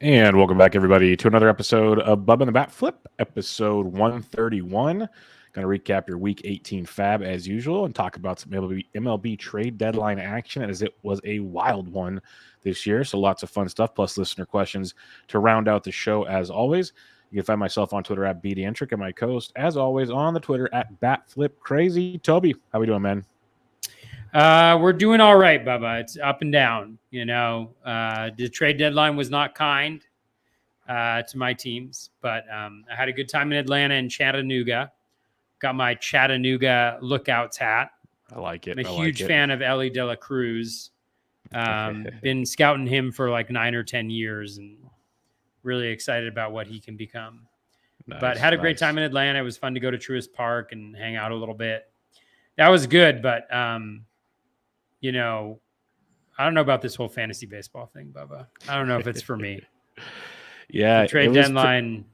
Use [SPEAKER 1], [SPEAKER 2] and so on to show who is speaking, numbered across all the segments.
[SPEAKER 1] And welcome back, everybody, to another episode of Bubba and the BatFlip, episode 131. Going to recap your Week 18 FAAB as usual and talk about some MLB trade deadline action, as it was a wild one this year. So lots of fun stuff, plus listener questions to round out the show as always. You can find myself on Twitter at BDentric and my co-host, as always, on the Twitter at BatFlipCrazy. Toby, how we doing, man?
[SPEAKER 2] We're doing all right, Bubba. It's up and down. The trade deadline was not kind to my teams, but I had a good time in Atlanta and Chattanooga. Got my Chattanooga Lookouts hat.
[SPEAKER 1] I like it.
[SPEAKER 2] I'm a huge fan of Ellie De La Cruz. Been scouting him for like 9 or 10 years and really excited about what he can become. But had a great time in Atlanta. It was fun to go to Truist Park and hang out a little bit. That was good, but I don't know about this whole fantasy baseball thing, Bubba. I don't know if it's for me.
[SPEAKER 1] Yeah,
[SPEAKER 2] the trade deadline.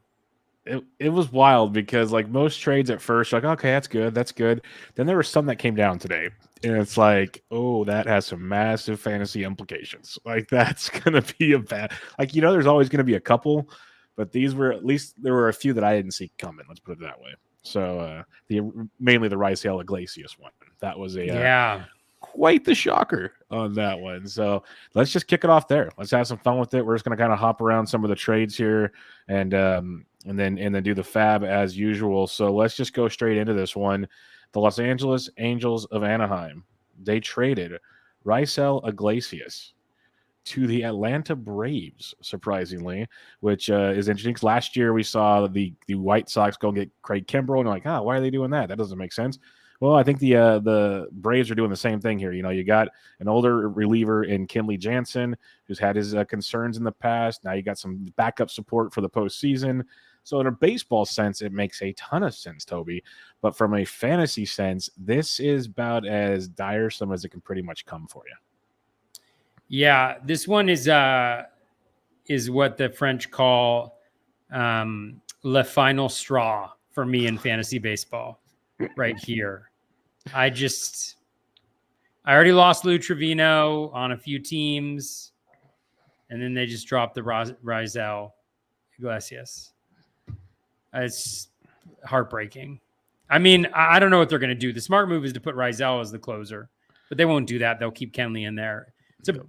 [SPEAKER 1] It was wild because, like, most trades at first, you're like, okay, that's good. Then there was some that came down today, and it's like, oh, that has some massive fantasy implications. Like, that's gonna be a bad. Like, there's always gonna be a couple, but these were, at least there were a few that I didn't see coming. Let's put it that way. So mainly the Raisel Iglesias one. That was quite the shocker on that one. So let's just kick it off there. Let's have some fun with it. We're just going to kind of hop around some of the trades here and then do the FAAB as usual. So let's just go straight into this one. The Los Angeles Angels of Anaheim, they traded Raisel Iglesias to the Atlanta Braves, surprisingly, which is interesting because last year we saw the White Sox go get Craig Kimbrell, and like, why are they doing that? That doesn't make sense. Well, I think the Braves are doing the same thing here. You got an older reliever in Kenley Jansen, who's had his concerns in the past. Now you got some backup support for the postseason. So in a baseball sense, it makes a ton of sense, Toby. But from a fantasy sense, this is about as diresome as it can pretty much come for you.
[SPEAKER 2] Yeah, this one is what the French call le final straw for me in fantasy baseball. Right here. I already lost Lou Trevino on a few teams, and then they just dropped the Raisel Iglesias. It's heartbreaking. I mean, I don't know what they're going to do. The smart move is to put Raisel as the closer, but they won't do that. They'll keep Kenley in there.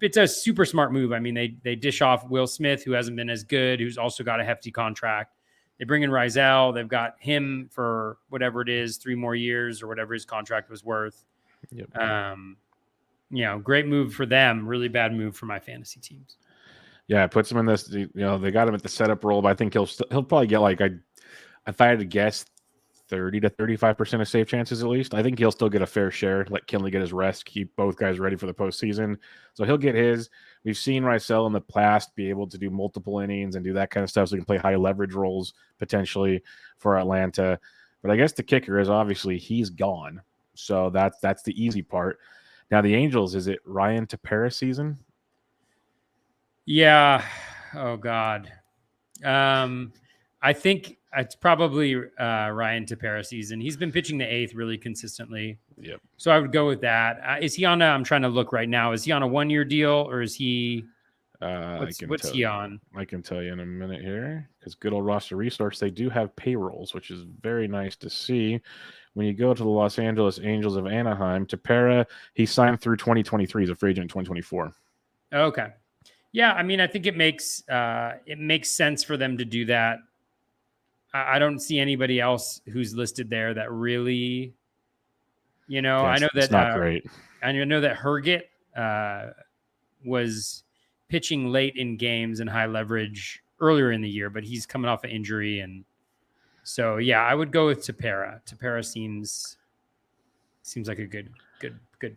[SPEAKER 2] It's a super smart move. I mean, they dish off Will Smith, who hasn't been as good, who's also got a hefty contract. They bring in Raisel. They've got him for whatever it is, 3 more years or whatever his contract was worth.
[SPEAKER 1] Yep.
[SPEAKER 2] Great move for them. Really bad move for my fantasy teams.
[SPEAKER 1] Yeah, it puts him in this. They got him at the setup role, but I think he'll probably get if I had to guess, 30 to 35% of save chances at least. I think he'll still get a fair share. Let Kenley get his rest, keep both guys ready for the postseason. So he'll get his. We've seen Raisel in the past be able to do multiple innings and do that kind of stuff, so he can play high leverage roles potentially for Atlanta. But I guess the kicker is obviously he's gone. So that's the easy part. Now the Angels, is it Ryan Tepera season?
[SPEAKER 2] Yeah. Oh God. I think it's probably Ryan Tepera season. He's been pitching the 8th really consistently.
[SPEAKER 1] Yep.
[SPEAKER 2] So I would go with that. Is he on I'm trying to look right now. Is he on a 1-year deal or is he what's he on?
[SPEAKER 1] I can tell you in a minute here, because good old roster resource, they do have payrolls, which is very nice to see. When you go to the Los Angeles Angels of Anaheim, Tepera, he signed through 2023 as a free agent in 2024.
[SPEAKER 2] Okay. Yeah, I mean, I think it makes sense for them to do that. I don't see anybody else who's listed there that really, I know that
[SPEAKER 1] it's not great.
[SPEAKER 2] I know that Herget was pitching late in games and high leverage earlier in the year, but he's coming off an injury, and so yeah, I would go with Tepera. Tepera seems like a good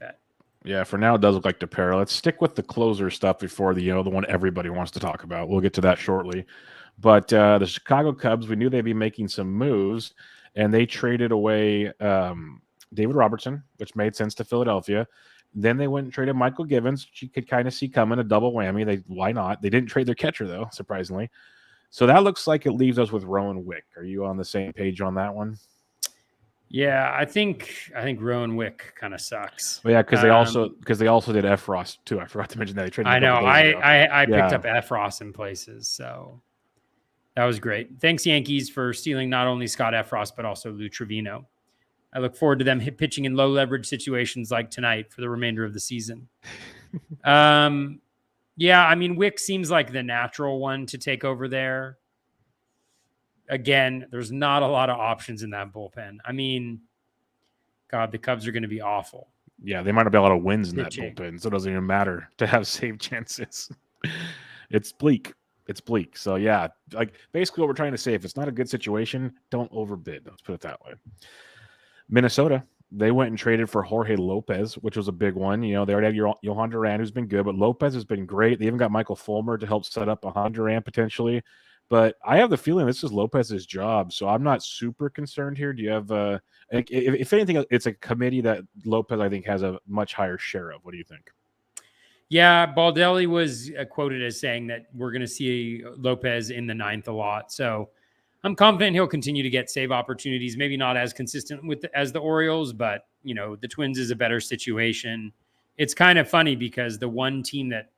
[SPEAKER 2] bet.
[SPEAKER 1] Yeah, for now it does look like Tepera. Let's stick with the closer stuff before the one everybody wants to talk about. We'll get to that shortly. But the Chicago Cubs, we knew they'd be making some moves, and they traded away David Robertson, which made sense to Philadelphia. Then they went and traded Michael Givens, which you could kind of see coming, a double whammy. Why not? They didn't trade their catcher, though, surprisingly. So that looks like it leaves us with Rowan Wick. Are you on the same page on that one?
[SPEAKER 2] Yeah, I think Rowan Wick kind of sucks.
[SPEAKER 1] Well, yeah, because they also did Efros too. I forgot to mention that they traded him
[SPEAKER 2] I
[SPEAKER 1] a
[SPEAKER 2] know.
[SPEAKER 1] couple days ago.
[SPEAKER 2] I picked
[SPEAKER 1] Yeah,
[SPEAKER 2] up Efros in places, so that was great. Thanks, Yankees, for stealing not only Scott Efros but also Lou Trevino. I look forward to them pitching in low leverage situations like tonight for the remainder of the season. Yeah, I mean, Wick seems like the natural one to take over there. Again, there's not a lot of options in that bullpen. I mean, God, the Cubs are going to be awful.
[SPEAKER 1] yeah, they might have a lot of wins in that
[SPEAKER 2] Pitching.
[SPEAKER 1] bullpen, so it doesn't even matter to have save chances. It's bleak. It's bleak. So yeah, like basically what we're trying to say, if it's not a good situation, don't overbid. Let's put it that way. Minnesota, they went and traded for Jorge Lopez, which was a big one. You know, they already had Johan Duran, who's been good, but Lopez has been great. They even got Michael Fulmer to help set up Johan Duran potentially. But I have the feeling this is Lopez's job, so I'm not super concerned here. Do you have, if anything, it's a committee that Lopez, I think, has a much higher share of. What do you think?
[SPEAKER 2] Yeah, Baldelli was quoted as saying that we're going to see Lopez in the ninth a lot. So I'm confident he'll continue to get save opportunities. Maybe not as consistent as the Orioles, but the Twins is a better situation. It's kind of funny because the one team that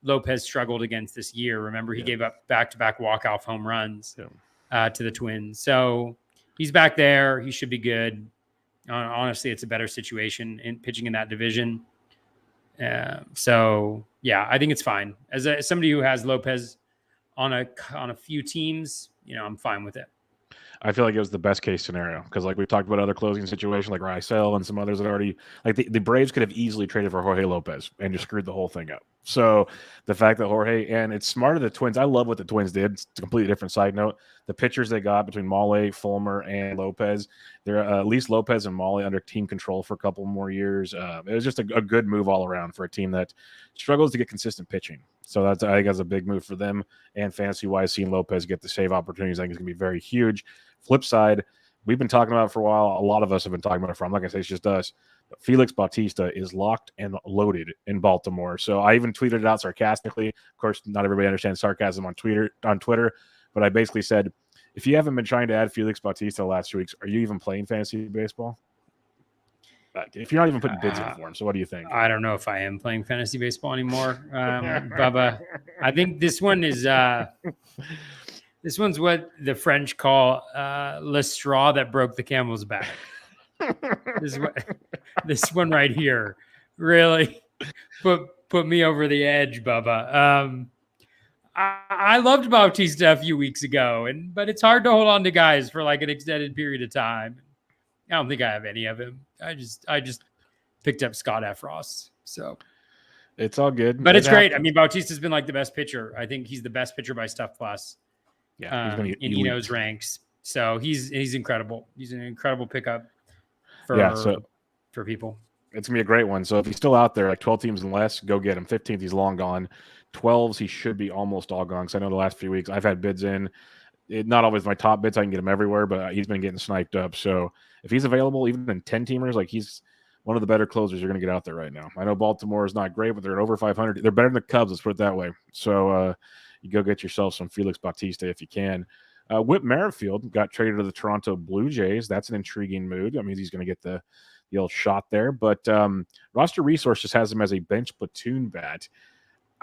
[SPEAKER 2] Lopez struggled against this year, remember he gave up back-to-back walk-off home runs to the Twins. So he's back there. He should be good. Honestly, it's a better situation in pitching in that division. So yeah, I think it's fine. As somebody who has Lopez on a few teams, I'm fine with it.
[SPEAKER 1] I feel like it was the best case scenario because, like we talked about other closing situations like Rysel and some others that already, like the Braves could have easily traded for Jorge Lopez and just screwed the whole thing up. So the fact that Jorge, and it's smart of the Twins, I love what the Twins did. It's a completely different side note. The pitchers they got between Mahle, Fulmer, and Lopez, they're at least Lopez and Mahle under team control for a couple more years. It was just a good move all around for a team that struggles to get consistent pitching. So I think that's a big move for them. And fantasy wise, seeing Lopez get the save opportunities, I think is going to be very huge. Flip side, we've been talking about it for a while. A lot of us have been talking about it for. I'm not going to say it's just us. But Felix Bautista is locked and loaded in Baltimore. So I even tweeted it out sarcastically. Of course, not everybody understands sarcasm on Twitter, but I basically said, if you haven't been trying to add Felix Bautista the last 2 weeks, are you even playing fantasy baseball? If you're not even putting bids in for him, so what do you think?
[SPEAKER 2] I don't know if I am playing fantasy baseball anymore, Bubba. I think this one is this one's what the French call le straw that broke the camel's back. This one right here really put me over the edge, Bubba. I loved Bautista a few weeks ago, but it's hard to hold on to guys for like an extended period of time. I don't think I have any of him. I just picked up Scott Efros. So
[SPEAKER 1] it's all good.
[SPEAKER 2] But it's great. I mean, Bautista's been like the best pitcher. I think he's the best pitcher by Stuff Plus.
[SPEAKER 1] Yeah, he's going to
[SPEAKER 2] in Eno's ranks. So he's incredible. He's an incredible pickup for people.
[SPEAKER 1] It's going to be a great one. So if he's still out there, like 12 teams and less, go get him. 15th, he's long gone. 12s, he should be almost all gone. Because I know the last few weeks I've had bids in. Not always my top bids. I can get him everywhere, but he's been getting sniped up. So if he's available, even in 10 teamers, like he's one of the better closers you're going to get out there right now. I know Baltimore is not great, but they're at over 500. They're better than the Cubs. Let's put it that way. So you go get yourself some Felix Bautista if you can. Whit Merrifield got traded to the Toronto Blue Jays. That's an intriguing move. That means he's going to get the old shot there. But Roster Resources has him as a bench platoon bat.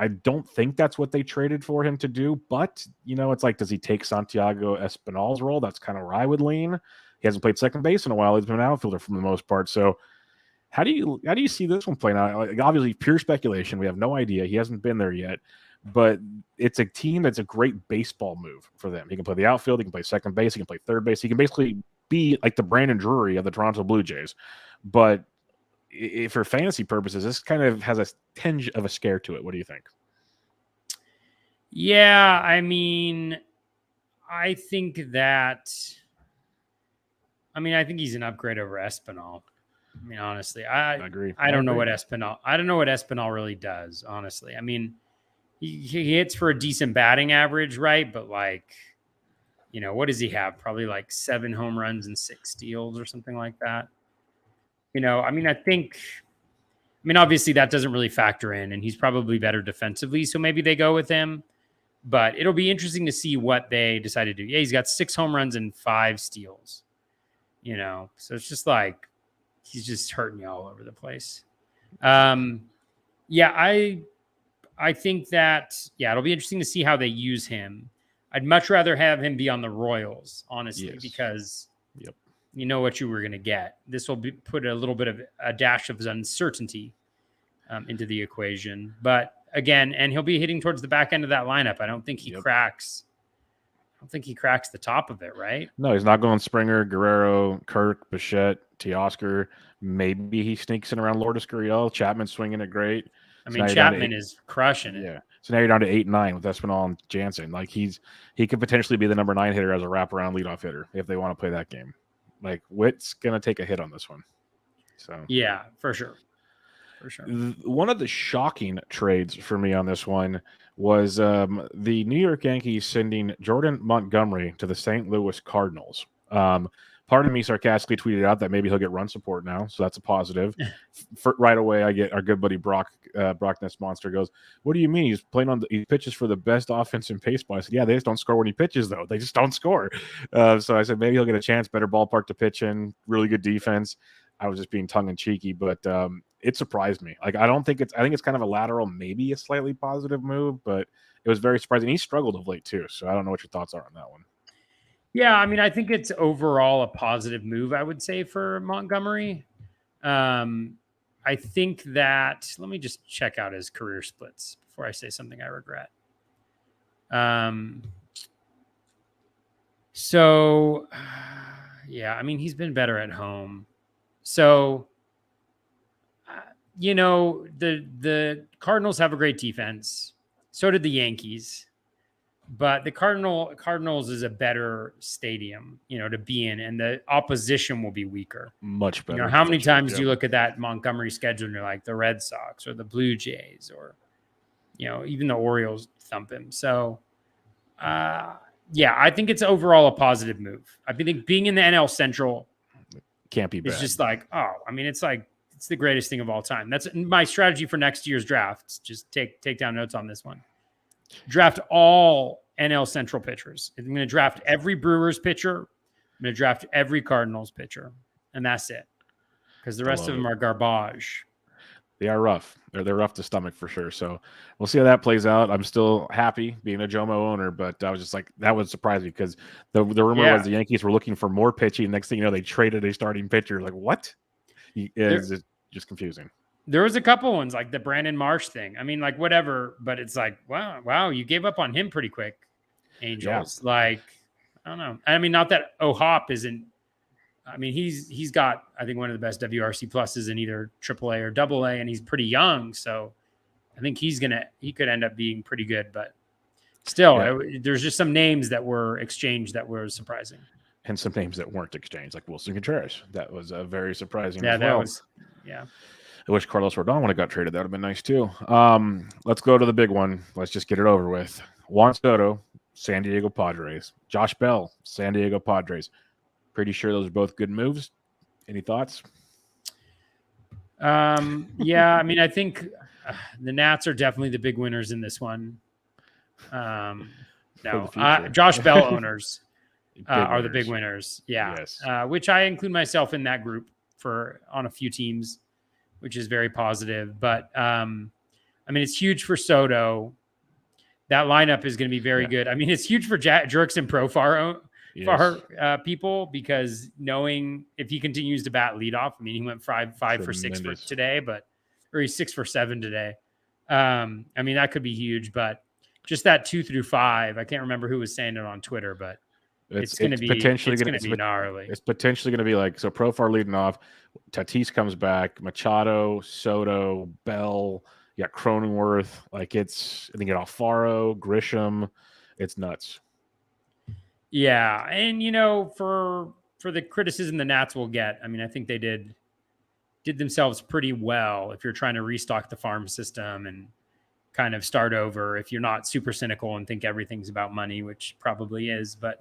[SPEAKER 1] I don't think that's what they traded for him to do, but it's like, does he take Santiago Espinal's role? That's kind of where I would lean. He hasn't played second base in a while. He's been an outfielder for the most part. So how do you see this one playing out? Like, obviously, pure speculation. We have no idea. He hasn't been there yet, but it's a team that's a great baseball move for them. He can play the outfield. He can play second base. He can play third base. He can basically be like the Brandon Drury of the Toronto Blue Jays. But if for fantasy purposes, this kind of has a tinge of a scare to it. What do you think?
[SPEAKER 2] Yeah, I mean, I think he's an upgrade over Espinal. I mean, honestly, I agree. I don't know what Espinal really does, honestly. I mean, he hits for a decent batting average, right? But like, what does he have? Probably like 7 home runs and 6 steals or something like that. Obviously that doesn't really factor in, and he's probably better defensively. So maybe they go with him, but it'll be interesting to see what they decide to do. Yeah, he's got 6 home runs and 5 steals. So it's just like he's just hurting you all over the place. Yeah, I think that it'll be interesting to see how they use him. I'd much rather have him be on the Royals, honestly,
[SPEAKER 1] Yes.
[SPEAKER 2] because
[SPEAKER 1] Yep.
[SPEAKER 2] you know what you were going to get. This will put a little bit of a dash of uncertainty into the equation. But again, and he'll be hitting towards the back end of that lineup. I don't think he cracks. I don't think he cracks the top of it, right?
[SPEAKER 1] No, he's not going Springer, Guerrero, Kirk, Bichette, Teoscar. Maybe he sneaks in around Lourdes Gurriel. Chapman's swinging it great.
[SPEAKER 2] I
[SPEAKER 1] So
[SPEAKER 2] mean,
[SPEAKER 1] now you're down to
[SPEAKER 2] Chapman is crushing it.
[SPEAKER 1] Yeah. So now you're down to 8-9 with Espinal and Jansen. Like he could potentially be the number 9 hitter as a wraparound leadoff hitter if they want to play that game. Like Witt's gonna take a hit on this one. So
[SPEAKER 2] yeah, for sure.
[SPEAKER 1] One of the shocking trades for me on this one was the New York Yankees sending Jordan Montgomery to the St. Louis Cardinals. Part of me sarcastically tweeted out that maybe he'll get run support now, so that's a positive. Right away, I get our good buddy Brock Ness Monster goes, "What do you mean? He pitches for the best offense in baseball." I said, "Yeah, they just don't score when he pitches, though. They just don't score." So I said maybe he'll get a chance, better ballpark to pitch in, really good defense. I was just being tongue in cheeky, but it surprised me. Like I think it's kind of a lateral, maybe a slightly positive move, but it was very surprising. He struggled of late too, so I don't know what your thoughts are on that one.
[SPEAKER 2] Yeah, I mean, I think it's overall a positive move, I would say, for Montgomery. I think that let me just check out his career splits before I say something I regret. So yeah, I mean, he's been better at home. So the Cardinals have a great defense. So did the Yankees. But the Cardinals is a better stadium, to be in, and the opposition will be weaker.
[SPEAKER 1] Much better.
[SPEAKER 2] How many times do you look at that Montgomery schedule and you're like the Red Sox or the Blue Jays or, even the Orioles thump him. So, yeah, I think it's overall a positive move. I think being in the NL Central
[SPEAKER 1] can't be bad.
[SPEAKER 2] It's just like, it's the greatest thing of all time. That's my strategy for next year's drafts. Just take down notes on this one. Draft all NL Central pitchers. I'm going to draft every Brewers pitcher. I'm going to draft every Cardinals pitcher. And that's it. Because the rest of them are garbage.
[SPEAKER 1] They are rough. They're rough to stomach for sure. So we'll see how that plays out. I'm still happy being a Jomo owner, but I was just like, that would surprise me because the rumor was the Yankees were looking for more pitching. Next thing you know, they traded a starting pitcher. Like, what? It's just confusing.
[SPEAKER 2] There was a couple ones like the Brandon Marsh thing. I mean, like whatever, but it's like, wow, you gave up on him pretty quick, Angels. Yeah. Like, I don't know. I mean, not that Hop isn't. I mean, he's got, I think, one of the best WRC pluses in either AAA or AA, and he's pretty young, so I think he could end up being pretty good. But still, there's just some names that were exchanged that were surprising,
[SPEAKER 1] and some names that weren't exchanged, like Wilson Contreras. That was very surprising.
[SPEAKER 2] Yeah,
[SPEAKER 1] as well.
[SPEAKER 2] That was. Yeah.
[SPEAKER 1] I wish Carlos Rodon would have got traded. That would have been nice too. Let's go to the big one. Let's just get it over with. Juan Soto, San Diego Padres. Josh Bell, San Diego Padres. Pretty sure those are both good moves. Any thoughts?
[SPEAKER 2] Yeah, I mean, I think the Nats are definitely the big winners in this one. Josh Bell owners are the big winners. Yeah, yes. Which I include myself in that group on a few teams, which is very positive. But I mean, it's huge for Soto. That lineup is going to be very good. I mean, it's huge for Jerks and Profar people, because knowing if he continues to bat leadoff, I mean, he went five for 6 for today, or he's 6 for 7 today. I mean, that could be huge, but just that 2 through 5, I can't remember who was saying it on Twitter, but it's going to be gnarly.
[SPEAKER 1] It's potentially going to be like, so Profar leading off, Tatis comes back, Machado, Soto, Bell, you got Cronenworth, I think you got Alfaro, Grisham. It's nuts.
[SPEAKER 2] Yeah, and for the criticism the Nats will get, I mean, I think they did themselves pretty well if you're trying to restock the farm system and kind of start over, if you're not super cynical and think everything's about money, which probably is. But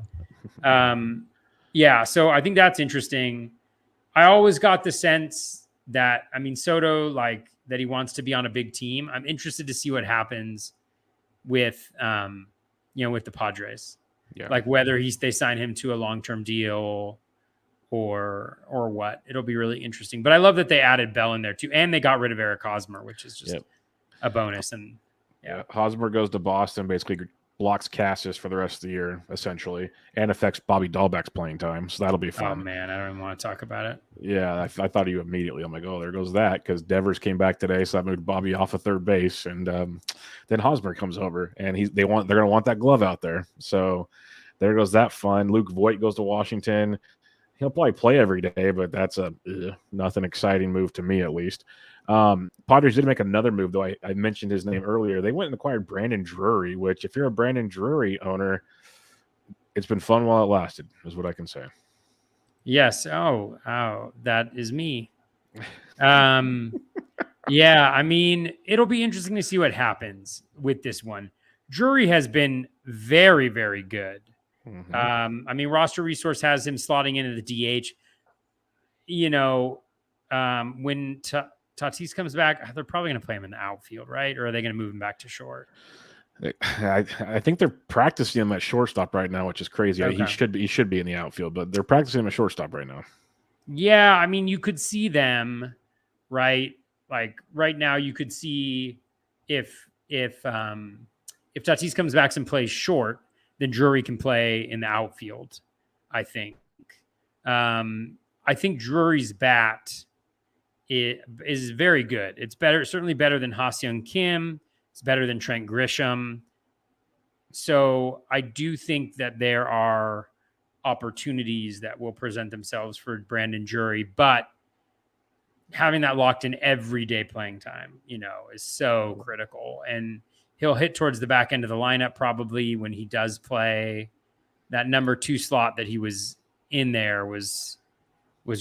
[SPEAKER 2] yeah, so I think that's interesting. I always got the sense that, I mean, Soto, like, that he wants to be on a big team. I'm interested to see what happens with with the Padres. Yeah. Like whether they sign him to a long-term deal or what. It'll be really interesting. But I love that they added Bell in there too, and they got rid of Eric Hosmer, which is just a bonus. And
[SPEAKER 1] yeah, Hosmer goes to Boston, basically blocks Cassis for the rest of the year, essentially, and affects Bobby Dahlbeck's playing time. So that'll be fun.
[SPEAKER 2] Oh man, I don't even want to talk about it.
[SPEAKER 1] Yeah, I thought of you immediately. I'm like, oh, there goes that, because Devers came back today, so I moved Bobby off of third base, and then Hosmer comes over, and they're gonna want that glove out there. So there goes that fun. Luke Voigt goes to Washington. He'll probably play every day, but that's a nothing exciting move to me, at least. Padres did make another move, though. I mentioned his name earlier. They went and acquired Brandon Drury, which, if you're a Brandon Drury owner, it's been fun while it lasted, is what I can say.
[SPEAKER 2] Yes. Oh, that is me. Yeah, I mean, it'll be interesting to see what happens with this one. Drury has been very, very good.
[SPEAKER 1] Mm-hmm.
[SPEAKER 2] I mean, roster resource has him slotting into the DH. You know, when Tatis comes back, they're probably going to play him in the outfield, right? Or are they going to move him back to short?
[SPEAKER 1] I think they're practicing him at shortstop right now, which is crazy.
[SPEAKER 2] Okay.
[SPEAKER 1] He should be in the outfield, but they're practicing him at shortstop right now.
[SPEAKER 2] Yeah, I mean, you could see them, right? Like right now, you could see if Tatis comes back and plays short, then Drury can play in the outfield. I think. I think Drury's bat is very good. It's better, certainly better than Ha-Seong Kim. It's better than Trent Grisham. So I do think that there are opportunities that will present themselves for Brandon Drury, but having that locked in everyday playing time, is so critical. And he'll hit towards the back end of the lineup probably when he does play. That number 2 slot that he was in there was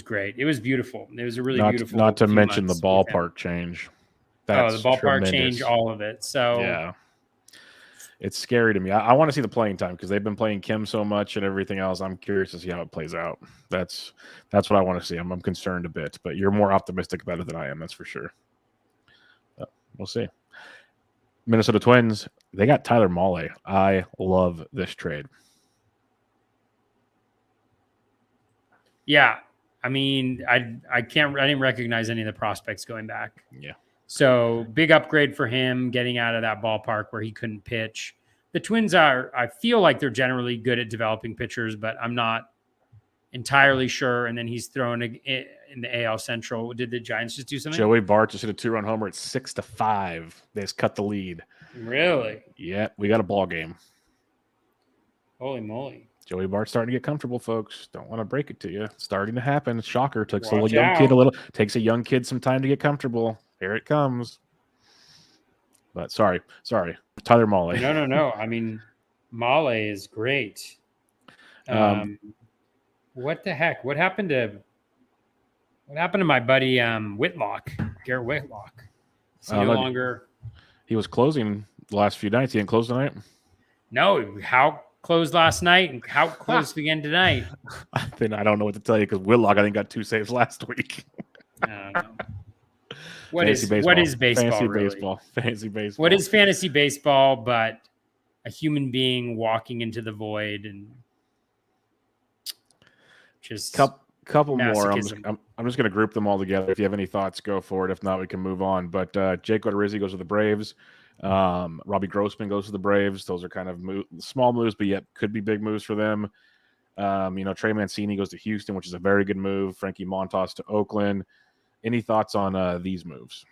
[SPEAKER 2] great. It was beautiful. It was a really beautiful.
[SPEAKER 1] Not to mention the ballpark change.
[SPEAKER 2] That's the ballpark change, all of it. So
[SPEAKER 1] yeah, it's scary to me. I want to see the playing time because they've been playing Kim so much and everything else. I'm curious to see how it plays out. That's what I want to see. I'm concerned a bit, but you're more optimistic about it than I am. That's for sure. We'll see. Minnesota Twins, they got Tyler Mahle. I love this trade.
[SPEAKER 2] Yeah. I mean, I didn't recognize any of the prospects going back.
[SPEAKER 1] Yeah.
[SPEAKER 2] So big upgrade for him getting out of that ballpark where he couldn't pitch. The Twins I feel like they're generally good at developing pitchers, but I'm not entirely sure. And then he's thrown in the AL Central. Did the Giants just do something?
[SPEAKER 1] Joey Bart just hit a 2-run homer at 6-5. They just cut the lead.
[SPEAKER 2] Really?
[SPEAKER 1] Yeah, we got a ball game.
[SPEAKER 2] Holy moly.
[SPEAKER 1] Joey Bart's starting to get comfortable, folks. Don't want to break it to you. It's starting to happen. Shocker. Takes a young kid some time to get comfortable. Here it comes. But sorry. Tyler Mahle.
[SPEAKER 2] No. I mean, Mahle is great. What the heck? What happened to my buddy Whitlock, Garrett Whitlock? Is he no longer?
[SPEAKER 1] He was closing the last few nights. He didn't close tonight?
[SPEAKER 2] No. How closed last night and how closed again tonight?
[SPEAKER 1] Then I don't know what to tell you because Whitlock, I think, got 2 saves last week.
[SPEAKER 2] I don't know. What is baseball?
[SPEAKER 1] Fantasy
[SPEAKER 2] really?
[SPEAKER 1] baseball. Fantasy baseball.
[SPEAKER 2] What is fantasy baseball but a human being walking into the void and just
[SPEAKER 1] couple more. I'm just going to group them all together. If you have any thoughts, go for it. If not, we can move on. But Jake Odorizzi goes to the Braves. Robbie Grossman goes to the Braves. Those are kind of small moves, but yet could be big moves for them. Trey Mancini goes to Houston, which is a very good move. Frankie Montas to Oakland. Any thoughts on these moves?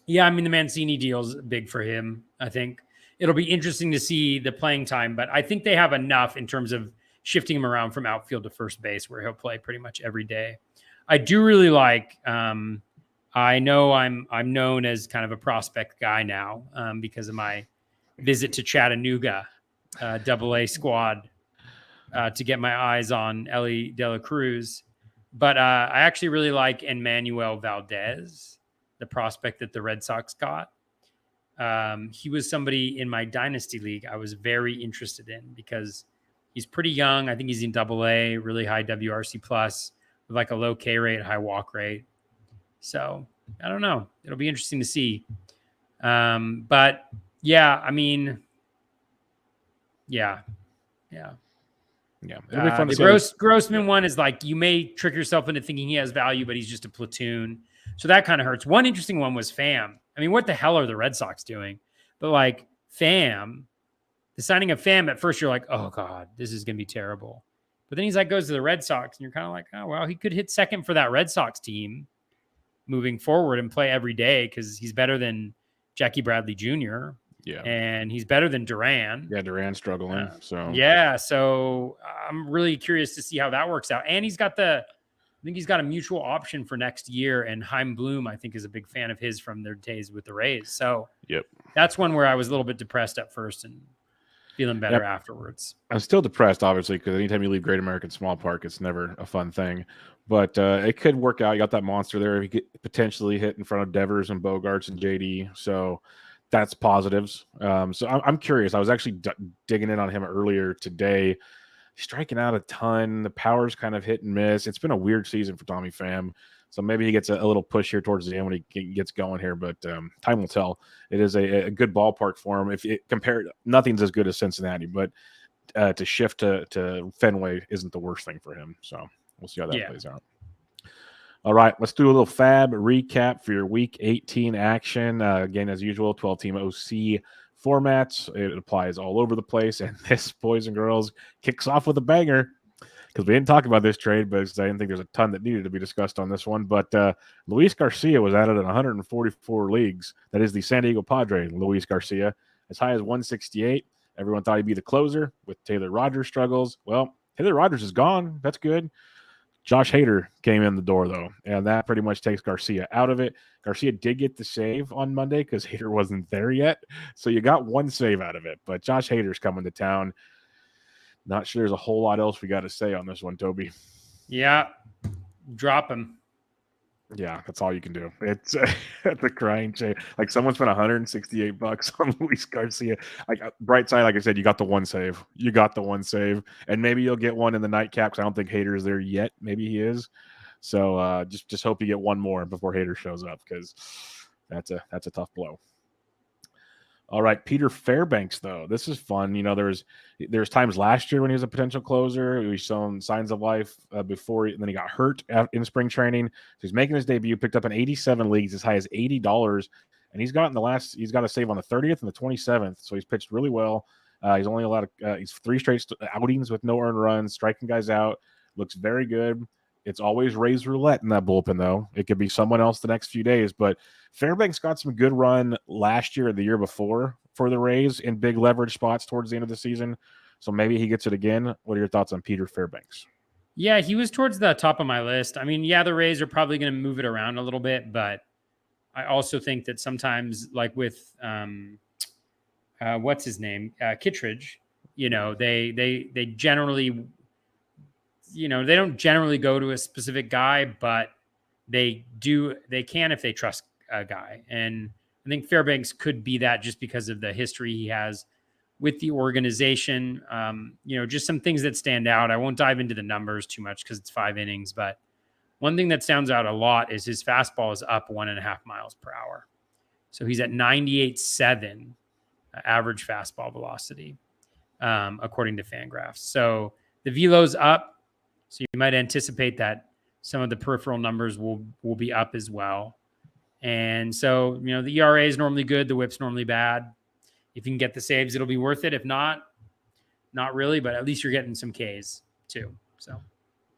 [SPEAKER 2] Yeah, I mean, the Mancini deal is big for him. I think it'll be interesting to see the playing time, but I think they have enough in terms of shifting him around from outfield to first base where he'll play pretty much every day. I do really like I know I'm known as kind of a prospect guy now because of my visit to Chattanooga, AA squad, to get my eyes on Ellie De La Cruz. But I actually really like Emmanuel Valdez, the prospect that the Red Sox got. He was somebody in my dynasty league I was very interested in because he's pretty young. I think he's in AA, really high WRC plus with like a low K rate, high walk rate. So I don't know. It'll be interesting to see. But yeah, I mean, yeah.
[SPEAKER 1] Yeah, it'll be fun to see.
[SPEAKER 2] Grossman one is like you may trick yourself into thinking he has value, but he's just a platoon. So that kind of hurts. One interesting one was FAAB. I mean, what the hell are the Red Sox doing? But like FAAB, the signing of FAAB, at first you're like, oh God, this is going to be terrible. But then he's like, goes to the Red Sox, and you're kind of like, oh, well, he could hit second for that Red Sox team moving forward and play every day because he's better than Jackie Bradley Jr.
[SPEAKER 1] Yeah.
[SPEAKER 2] And he's better than Duran.
[SPEAKER 1] Yeah, Duran's struggling.
[SPEAKER 2] So I'm really curious to see how that works out. And I think he's got a mutual option for next year. And Heim Bloom, I think, is a big fan of his from their days with the Rays. So that's one where I was a little bit depressed at first and feeling better afterwards.
[SPEAKER 1] I'm still depressed, obviously, because anytime you leave Great American Small Park, it's never a fun thing. But it could work out. You got that monster there. He could potentially hit in front of Devers and Bogarts and JD. So that's positives. So I'm curious. I was actually digging in on him earlier today. Striking out a ton. The power's kind of hit and miss. It's been a weird season for Tommy Pham. So maybe he gets a little push here towards the end when he gets going here, but time will tell. It is a good ballpark for him. If it compared, nothing's as good as Cincinnati, but to shift to Fenway isn't the worst thing for him. So we'll see how that plays out. All right, let's do a little FAAB recap for your Week 18 action. Again, as usual, 12-team OC formats. It applies all over the place, and this, boys and girls, kicks off with a banger. Because we didn't talk about this trade, but I didn't think there's a ton that needed to be discussed on this one. But Luis Garcia was added in 144 leagues. That is the San Diego Padre, Luis Garcia, as high as 168. Everyone thought he'd be the closer with Taylor Rogers' struggles. Well, Taylor Rogers is gone. That's good. Josh Hader came in the door, though, and that pretty much takes Garcia out of it. Garcia did get the save on Monday because Hader wasn't there yet. So you got one save out of it. But Josh Hader's coming to town. Not sure there's a whole lot else we got to say on this one, Toby.
[SPEAKER 2] Yeah, drop him.
[SPEAKER 1] Yeah, that's all you can do. It's the crying shame. Like someone spent $168 on Luis Garcia. Like bright side, like I said, you got the one save. And maybe you'll get one in the nightcap because I don't think Hader is there yet. Maybe he is. So just hope you get one more before Hader shows up because that's a tough blow. All right, Peter Fairbanks, though. This is fun. You know, there's times last year when he was a potential closer. We've shown signs of life before, and then he got hurt in spring training. So he's making his debut, picked up in 87 leagues, as high as $80. And he's got a save on the 30th and the 27th. So he's pitched really well. He's only allowed he's 3 straight outings with no earned runs, striking guys out. Looks very good. It's always Rays roulette in that bullpen, though. It could be someone else the next few days. But Fairbanks got some good run last year or the year before for the Rays in big leverage spots towards the end of the season. So maybe he gets it again. What are your thoughts on Peter Fairbanks?
[SPEAKER 2] Yeah, he was towards the top of my list. I mean, yeah, the Rays are probably going to move it around a little bit, but I also think that sometimes, like with what's his name, Kittredge, you know, they generally, you know, they don't generally go to a specific guy, but they can if they trust a guy. And I think Fairbanks could be that just because of the history he has with the organization. You know, just some things that stand out. I won't dive into the numbers too much because it's 5 innings, but one thing that stands out a lot is his fastball is up 1.5 miles per hour. So he's at 98.7 average fastball velocity, according to Fangraphs. So the velo's up. So you might anticipate that some of the peripheral numbers will be up as well. And so, you know, the ERA is normally good. The WHIP's normally bad. If you can get the saves, it'll be worth it. If not, not really, but at least you're getting some Ks too. So,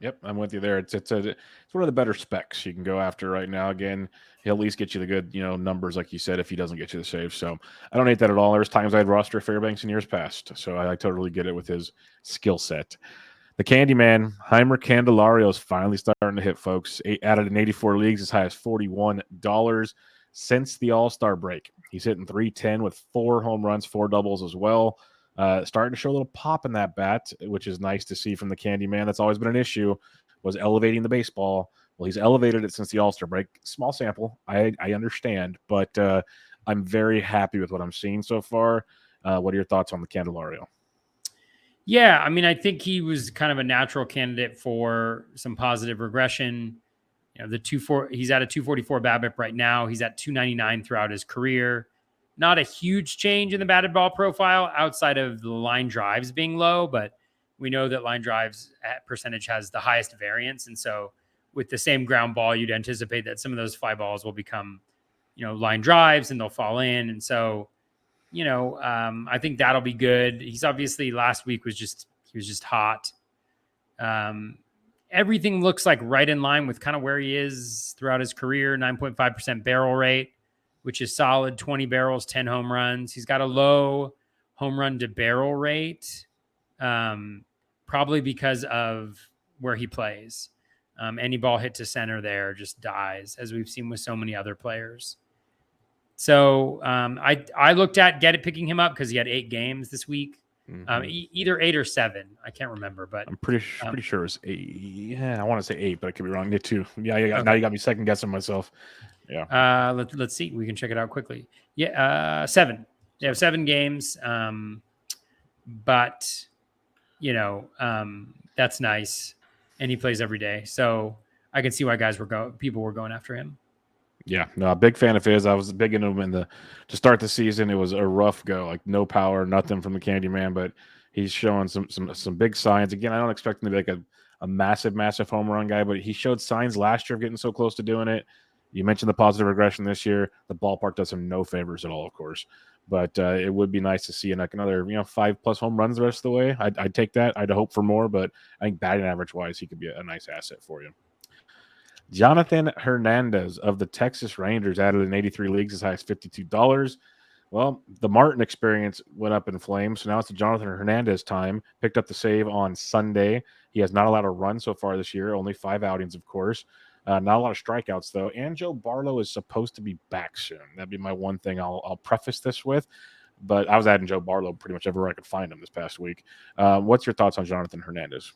[SPEAKER 1] yep, I'm with you there. It's one of the better specs you can go after right now. Again, he'll at least get you the good, you know, numbers, like you said, if he doesn't get you the save. So I don't hate that at all. There's times I'd roster Fairbanks in years past. So I totally get it with his skill set. The Candyman, Heimer Candelario, is finally starting to hit, folks. Added in 84 leagues, as high as $41 since the All-Star break. He's hitting .310 with 4 home runs, 4 doubles as well. Starting to show a little pop in that bat, which is nice to see from the Candyman. That's always been an issue, was elevating the baseball. Well, he's elevated it since the All-Star break. Small sample, I understand, but I'm very happy with what I'm seeing so far. What are your thoughts on the Candelario?
[SPEAKER 2] Yeah, I mean, I think he was kind of a natural candidate for some positive regression. You know, he's at a 244 BABIP right now. He's at 299 throughout his career. Not a huge change in the batted ball profile outside of the line drives being low, but we know that line drives at percentage has the highest variance. And so with the same ground ball, you'd anticipate that some of those fly balls will become, line drives and they'll fall in. And so, I think that'll be good. He's obviously last week he was just hot. Everything looks like right in line with kind of where he is throughout his career, 9.5% barrel rate, which is solid, 20 barrels, 10 home runs. He's got a low home run to barrel rate, probably because of where he plays. Any ball hit to center there just dies, as we've seen with so many other players. So I looked at picking him up because he had 8 games this week. Either 8 or 7. I can't remember, but
[SPEAKER 1] I'm pretty sure it's 8. Yeah, I want to say 8, but I could be wrong. Me too. Yeah,
[SPEAKER 2] okay.
[SPEAKER 1] Now you got me second guessing myself. Yeah.
[SPEAKER 2] Let's see. We can check it out quickly. Yeah, 7. They have 7 games. But that's nice, and he plays every day, so I can see why people were going after him.
[SPEAKER 1] Yeah, no, a big fan of his. I was big into him to start the season. It was a rough go, like no power, nothing from the Candyman, but he's showing some big signs. Again, I don't expect him to be like a massive home run guy, but he showed signs last year of getting so close to doing it. You mentioned the positive regression this year. The ballpark does him no favors at all, of course, but it would be nice to see another 5+ home runs the rest of the way. I'd take that. I'd hope for more, but I think batting average wise, he could be a nice asset for you. Jonathan Hernandez of the Texas Rangers added in 83 leagues as high as $52. Well, the Martin experience went up in flames, so now it's the Jonathan Hernandez time. Picked up the save on Sunday. He has not allowed a run so far this year, only 5 outings, of course. Not a lot of strikeouts, though. And Joe Barlow is supposed to be back soon. That'd be my one thing I'll preface this with. But I was adding Joe Barlow pretty much everywhere I could find him this past week. What's your thoughts on Jonathan Hernandez?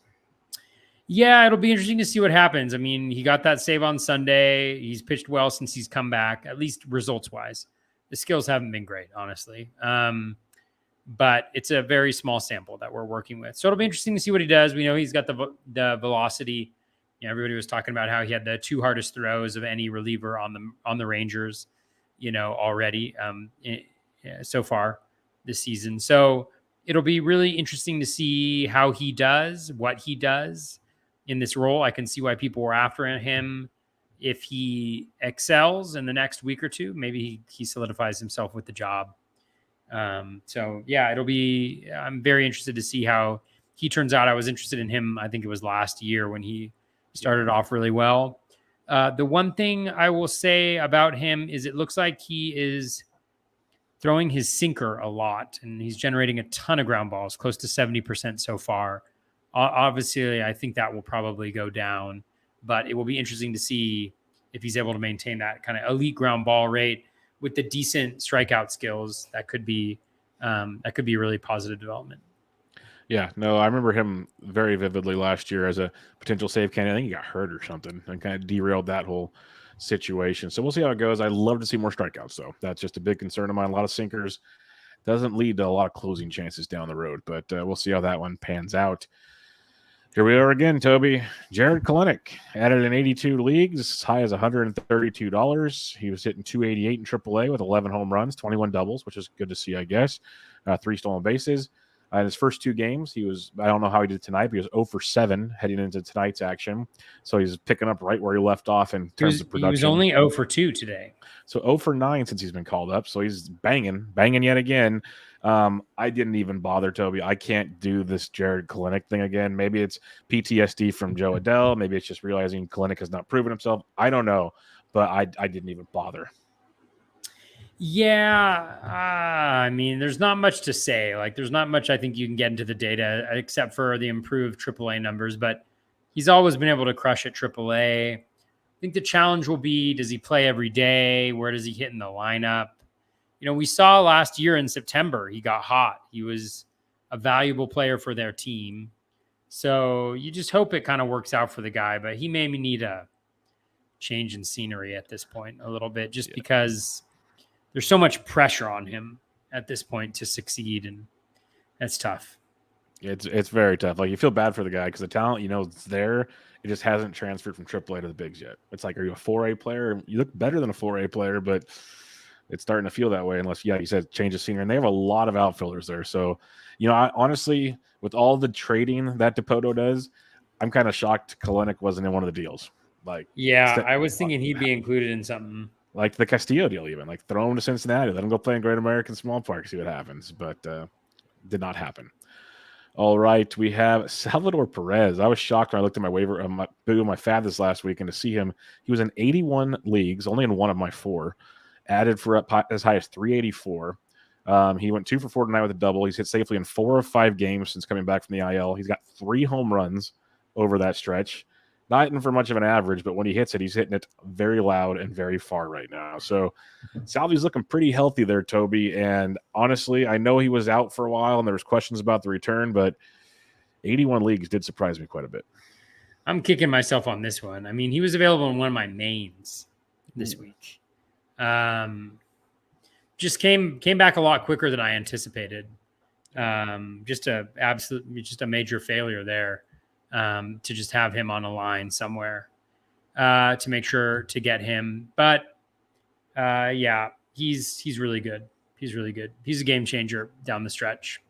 [SPEAKER 2] Yeah, it'll be interesting to see what happens. I mean, he got that save on Sunday. He's pitched well since he's come back, at least results-wise. The skills haven't been great, honestly. But it's a very small sample that we're working with. So it'll be interesting to see what he does. We know he's got the velocity. Everybody was talking about how he had the 2 hardest throws of any reliever on the Rangers, already so far this season. So it'll be really interesting to see how he does, what he does in this role. I can see why people were after him. If he excels in the next week or two, maybe he solidifies himself with the job. So yeah, I'm very interested to see how he turns out. I was interested in him. I think it was last year when he started off really well. The one thing I will say about him is it looks like he is throwing his sinker a lot, and he's generating a ton of ground balls, close to 70% so far. Obviously, I think that will probably go down, but it will be interesting to see if he's able to maintain that kind of elite ground ball rate with the decent strikeout skills. That could be really positive development.
[SPEAKER 1] Yeah, no, I remember him very vividly last year as a potential save candidate. I think he got hurt or something and kind of derailed that whole situation. So we'll see how it goes. I'd love to see more strikeouts, though. That's just a big concern of mine. A lot of sinkers doesn't lead to a lot of closing chances down the road, but we'll see how that one pans out. Here we are again, Toby. Jared Kalenic added in 82 leagues, as high as $132. He was hitting 288 in AAA with 11 home runs, 21 doubles, which is good to see, I guess. 3 stolen bases. In his first 2 games, I don't know how he did tonight, but he was 0 for 7 heading into tonight's action. So he's picking up right where he left off in terms of production.
[SPEAKER 2] He was only 0 for 2 today.
[SPEAKER 1] So 0 for 9 since he's been called up. So he's banging yet again. I didn't even bother, Toby. I can't do this Jared Kalenic thing again. Maybe it's PTSD from Joe Adell. Maybe it's just realizing Kalenic has not proven himself. I don't know, but I didn't even bother.
[SPEAKER 2] Yeah, I mean, there's not much to say. Like, there's not much I think you can get into the data except for the improved AAA numbers, but he's always been able to crush at AAA. I think the challenge will be, does he play every day? Where does he hit in the lineup? We saw last year in September, he got hot. He was a valuable player for their team. So you just hope it kind of works out for the guy, but he may need a change in scenery at this point a little bit, just because there's so much pressure on him at this point to succeed, and that's tough.
[SPEAKER 1] It's very tough. Like, you feel bad for the guy because the talent, it's there. It just hasn't transferred from AAA to the bigs yet. It's like, are you a 4A player? You look better than a 4A player, but it's starting to feel that way. Unless, yeah, you said change of scenery, and they have a lot of outfielders there. So, honestly, with all the trading that Dipoto does, I'm kind of shocked Kalenic wasn't in one of the deals. Like,
[SPEAKER 2] Yeah, I was thinking he'd be included in something.
[SPEAKER 1] Like the Castillo deal, even like throw him to Cincinnati, let him go play in Great American Small Park, see what happens. But did not happen. All right, we have Salvador Perez. I was shocked when I looked at my waiver my FAAB this last week, and to see him, he was in 81 leagues, only in one of my 4, added for up as high as 384. He went 2 for 4 tonight with a double. He's hit safely in 4 of 5 games since coming back from the IL. He's got 3 home runs over that stretch. Not hitting for much of an average, but when he hits it, he's hitting it very loud and very far right now. So Salvy's looking pretty healthy there, Toby. And honestly, I know he was out for a while and there was questions about the return, but 81 leagues did surprise me quite a bit.
[SPEAKER 2] I'm kicking myself on this one. I mean, he was available in one of my mains this week. Just came back a lot quicker than I anticipated. Just a major failure there. To just have him on a line somewhere to make sure to get him. But yeah, he's really good. He's really good. He's a game changer down the stretch.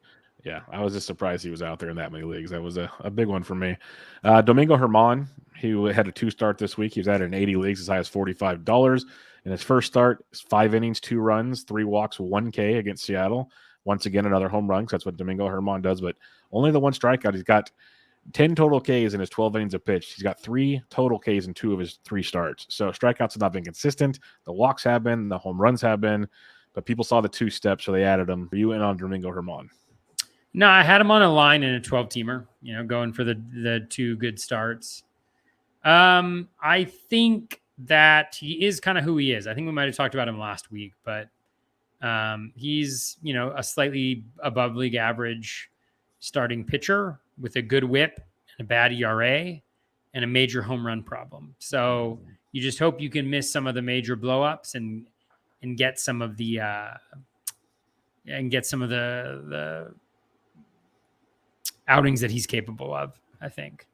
[SPEAKER 1] Yeah, I was just surprised he was out there in that many leagues. That was a big one for me. Domingo Germán, he had a 2 start this week. He was added in 80 leagues as high as $45. In his first start, 5 innings, 2 runs, 3 walks, 1K against Seattle. Once again, another home run, because that's what Domingo Germán does, but only the 1 strikeout. He's got 10 total Ks in his 12 innings of pitch. He's got 3 total Ks in 2 of his 3 starts. So strikeouts have not been consistent. The walks have been, the home runs have been, but people saw the 2 steps, so they added him. Are you in on Domingo Germán?
[SPEAKER 2] No, I had him on a line in a 12-teamer, going for the 2 good starts. I think that he is kind of who he is. I think we might have talked about him last week, but he's, a slightly above league average starting pitcher with a good whip and a bad ERA and a major home run problem. So you just hope you can miss some of the major blowups and get some of the outings that he's capable of, I think.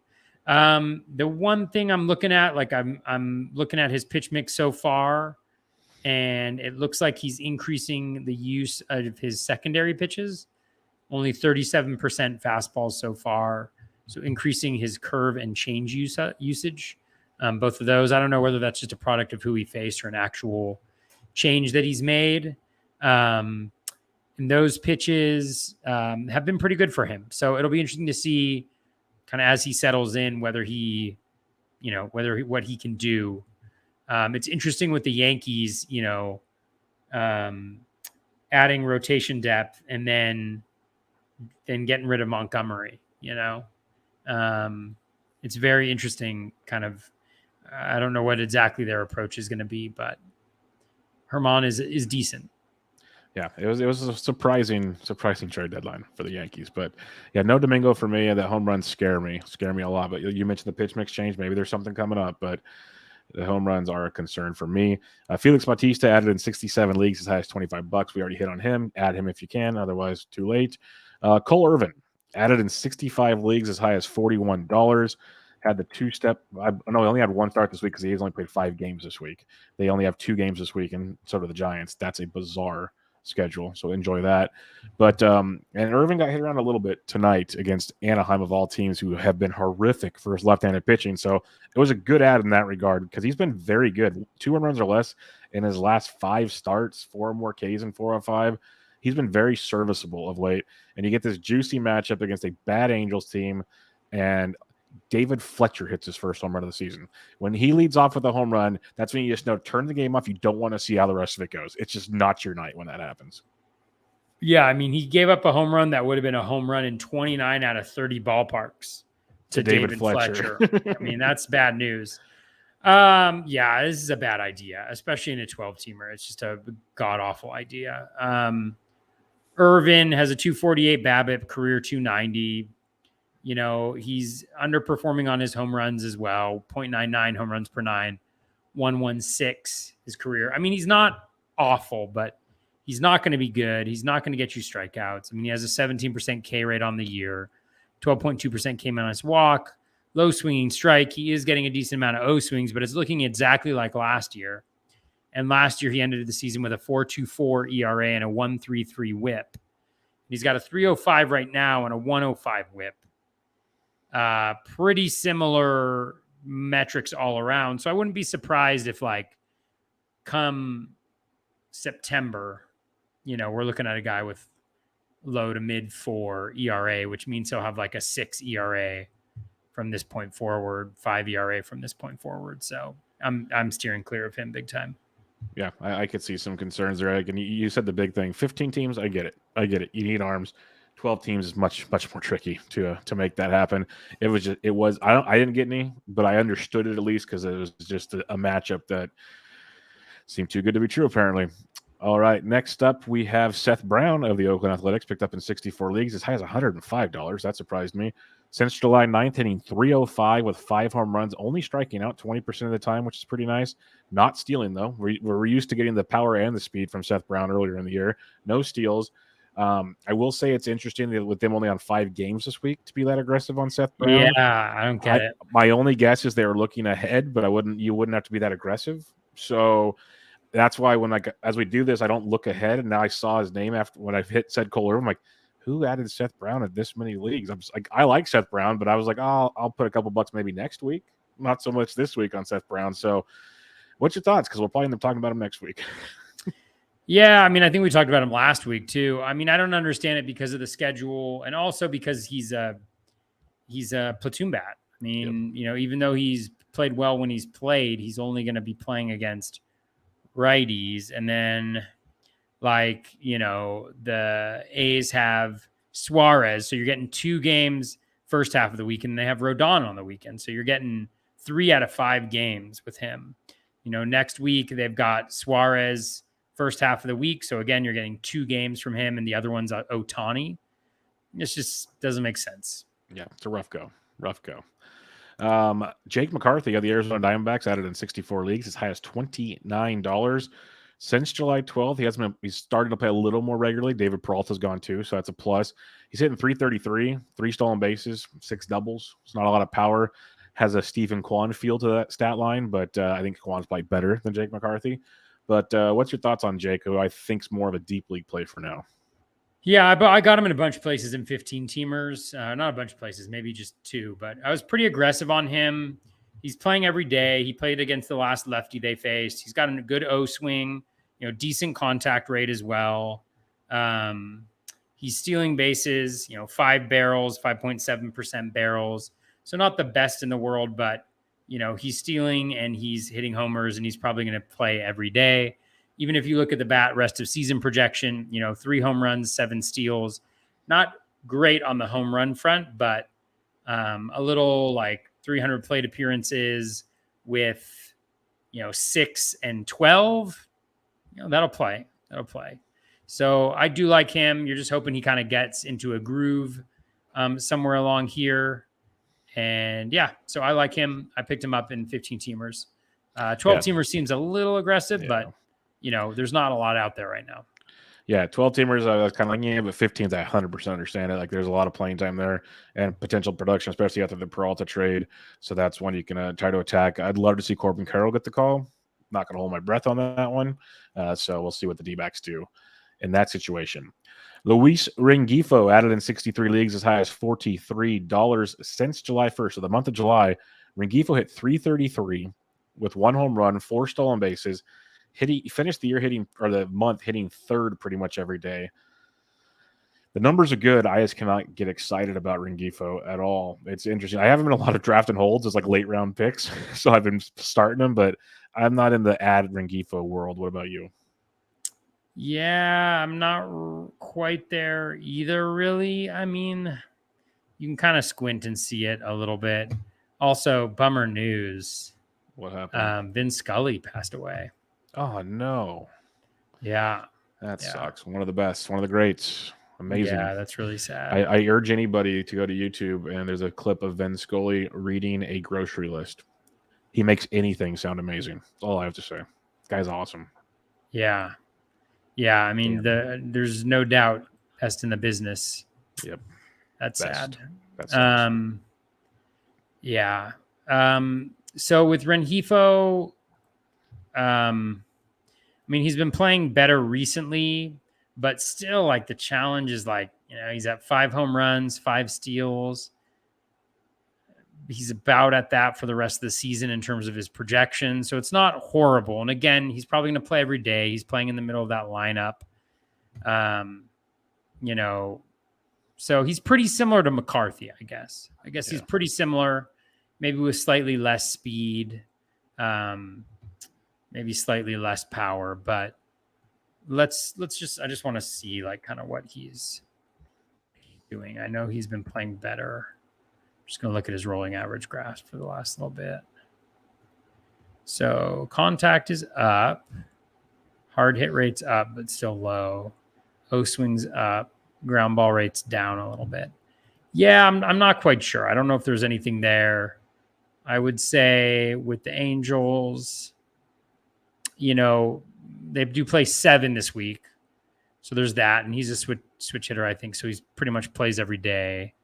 [SPEAKER 2] The one thing I'm looking at, like I'm looking at his pitch mix so far, and it looks like he's increasing the use of his secondary pitches. Only 37% fastballs so far. So increasing his curve and change usage. Both of those, I don't know whether that's just a product of who he faced or an actual change that he's made. And those pitches have been pretty good for him. So it'll be interesting to see kind of as he settles in, what he can do. It's interesting with the Yankees, adding rotation depth and then getting rid of Montgomery, it's very interesting kind of, I don't know what exactly their approach is going to be, but Germán is decent.
[SPEAKER 1] Yeah, it was a surprising trade deadline for the Yankees. But yeah, no Domingo for me. The home runs scare me a lot. But you mentioned the pitch mix change. Maybe there's something coming up, but the home runs are a concern for me. Felix Bautista added in 67 leagues as high as $25. We already hit on him. Add him if you can. Otherwise, too late. Cole Irvin added in 65 leagues as high as $41. Had the 2-step. He only had 1 start this week because he's only played 5 games this week. They only have 2 games this week, and so do the Giants. That's a bizarre schedule, so enjoy that. But and Irvin got hit around a little bit tonight against Anaheim, of all teams, who have been horrific for his left-handed pitching. So it was a good ad in that regard because he's been very good. 2 home runs or less in his last 5 starts, 4 more Ks in 4 of 5. He's been very serviceable of late, and you get this juicy matchup against a bad Angels team, and David Fletcher hits his first home run of the season. When he leads off with a home run, that's when you just know, turn the game off. You don't want to see how the rest of it goes. It's just not your night when that happens.
[SPEAKER 2] Yeah, I mean, he gave up a home run that would have been a home run in 29 out of 30 ballparks to David Fletcher. I mean, that's bad news. Yeah, this is a bad idea, especially in a 12-teamer. It's just a god-awful idea. Irvin has a 248 BABIP, career 290. He's underperforming on his home runs as well. 0.99 home runs per 9, 116 his career. I mean, he's not awful, but he's not going to be good. He's not going to get you strikeouts. I mean, he has a 17% K rate on the year, 12.2% K minus walk, low swinging strike. He is getting a decent amount of O swings, but it's looking exactly like last year. And last year he ended the season with a 4.24 ERA and a 1.33 WHIP. He's got a 3.05 right now and a 1.05 WHIP. Pretty similar metrics all around. So I wouldn't be surprised if, like, come September, we're looking at a guy with low to mid 4 ERA, which means he'll have like a 6 ERA from this point forward, 5 ERA from this point forward. So I'm steering clear of him big time.
[SPEAKER 1] Yeah, I could see some concerns there. And you said the big thing: 15 teams. I get it. You need arms. 12 teams is much more tricky to make that happen. It was. I didn't get any, but I understood it at least because it was just a matchup that seemed too good to be true. Apparently. All right. Next up, we have Seth Brown of the Oakland Athletics, picked up in 64 leagues, as high as $105. That surprised me. Since July 9th, hitting 305 with 5 home runs, only striking out 20% of the time, which is pretty nice. Not stealing, though. We're used to getting the power and the speed from Seth Brown earlier in the year. No steals. I will say it's interesting that with them only on 5 games this week to be that aggressive on Seth Brown.
[SPEAKER 2] Yeah, I don't get it.
[SPEAKER 1] My only guess is they were looking ahead, but you wouldn't have to be that aggressive. So that's why as we do this, I don't look ahead. And now I saw his name after when I said Cole Irvin. I'm like, who added Seth Brown at this many leagues? I'm just like, I like Seth Brown, but I was like, oh, I'll put a couple bucks maybe next week. Not so much this week on Seth Brown. So what's your thoughts? Because we'll probably end up talking about him next week.
[SPEAKER 2] Yeah, I mean, I think we talked about him last week too. I mean, I don't understand it because of the schedule and also because he's a platoon bat. I mean, even though he's played well when he's played, he's only going to be playing against righties. And then, the A's have Suarez, so you're getting 2 games first half of the week, and they have Rodon on the weekend, so you're getting 3 out of 5 games with him. Next week they've got Suarez first half of the week, so again you're getting 2 games from him, and the other one's Ohtani. It just doesn't make sense.
[SPEAKER 1] Yeah, it's a rough go. Jake McCarthy of the Arizona Diamondbacks added in 64 leagues, as high as $29. Since July 12th, he's starting to play a little more regularly. David Peralta's gone too, so that's a plus. He's hitting 333, 3 stolen bases, 6 doubles. It's not a lot of power. Has a Stephen Kwan feel to that stat line, but I think Kwan's probably better than Jake McCarthy. But what's your thoughts on Jake, who I think's more of a deep league play for now?
[SPEAKER 2] Yeah, I got him in a bunch of places in 15-teamers. Not a bunch of places, maybe just 2. But I was pretty aggressive on him. He's playing every day. He played against the last lefty they faced. He's got a good O swing, decent contact rate as well. He's stealing bases, 5 barrels, 5.7% barrels. So not the best in the world, but, he's stealing and he's hitting homers, and he's probably going to play every day. Even if you look at the bat rest of season projection, 3 home runs, 7 steals, not great on the home run front, but a little like 300 plate appearances with, 6 and 12, that'll play. So I do like him. You're just hoping he kind of gets into a groove somewhere along here. And yeah, so I like him. I picked him up in 15-teamers. 12-teamer seems a little aggressive, but there's not a lot out there right now.
[SPEAKER 1] Yeah, 12-teamers, I was kind of like, but 15s, I 100% understand it. Like, there's a lot of playing time there and potential production, especially after the Peralta trade. So that's one you can try to attack. I'd love to see Corbin Carroll get the call. Not going to hold my breath on that one. So we'll see what the D-backs do in that situation. Luis Rengifo added in 63 leagues, as high as $43 since July 1st. So the month of July, Rengifo hit 333 with 1 home run, 4 stolen bases. He finished the month hitting 3rd pretty much every day. The numbers are good. I just cannot get excited about Rengifo at all. It's interesting. I haven't been a lot of draft and holds as like late round picks, so I've been starting them, but I'm not in the add Rengifo world. What about you?
[SPEAKER 2] Yeah, I'm not quite there either, really. I mean, you can kind of squint and see it a little bit. Also, bummer news.
[SPEAKER 1] What happened?
[SPEAKER 2] Vin Scully passed away.
[SPEAKER 1] Oh, no.
[SPEAKER 2] Yeah.
[SPEAKER 1] That sucks. One of the best. One of the greats. Amazing.
[SPEAKER 2] Yeah, that's really sad.
[SPEAKER 1] I urge anybody to go to YouTube, and there's a clip of Vin Scully reading a grocery list. He makes anything sound amazing. That's all I have to say. This guy's awesome.
[SPEAKER 2] Yeah. Yeah, I mean, there's no doubt best in the business.
[SPEAKER 1] Yep.
[SPEAKER 2] That's sad.
[SPEAKER 1] That sucks.
[SPEAKER 2] Yeah. So with Rengifo, I mean, he's been playing better recently, but still, like, the challenge is like, he's at 5 home runs, 5 steals. He's about at that for the rest of the season in terms of his projection. So it's not horrible. And again, he's probably going to play every day. He's playing in the middle of that lineup. So he's pretty similar to McCarthy, I guess. He's pretty similar, maybe with slightly less speed, maybe slightly less power, but I just want to see like kind of what he's doing. I know he's been playing better. I'm just going to look at his rolling average graphs for the last little bit. So contact is up, hard hit rate's up, but still low. O swing's up, ground ball rate's down a little bit. Yeah, I'm not quite sure. I don't know if there's anything there. I would say with the Angels, they do play 7 this week. So there's that. And he's a switch hitter, I think. So he's pretty much plays every day.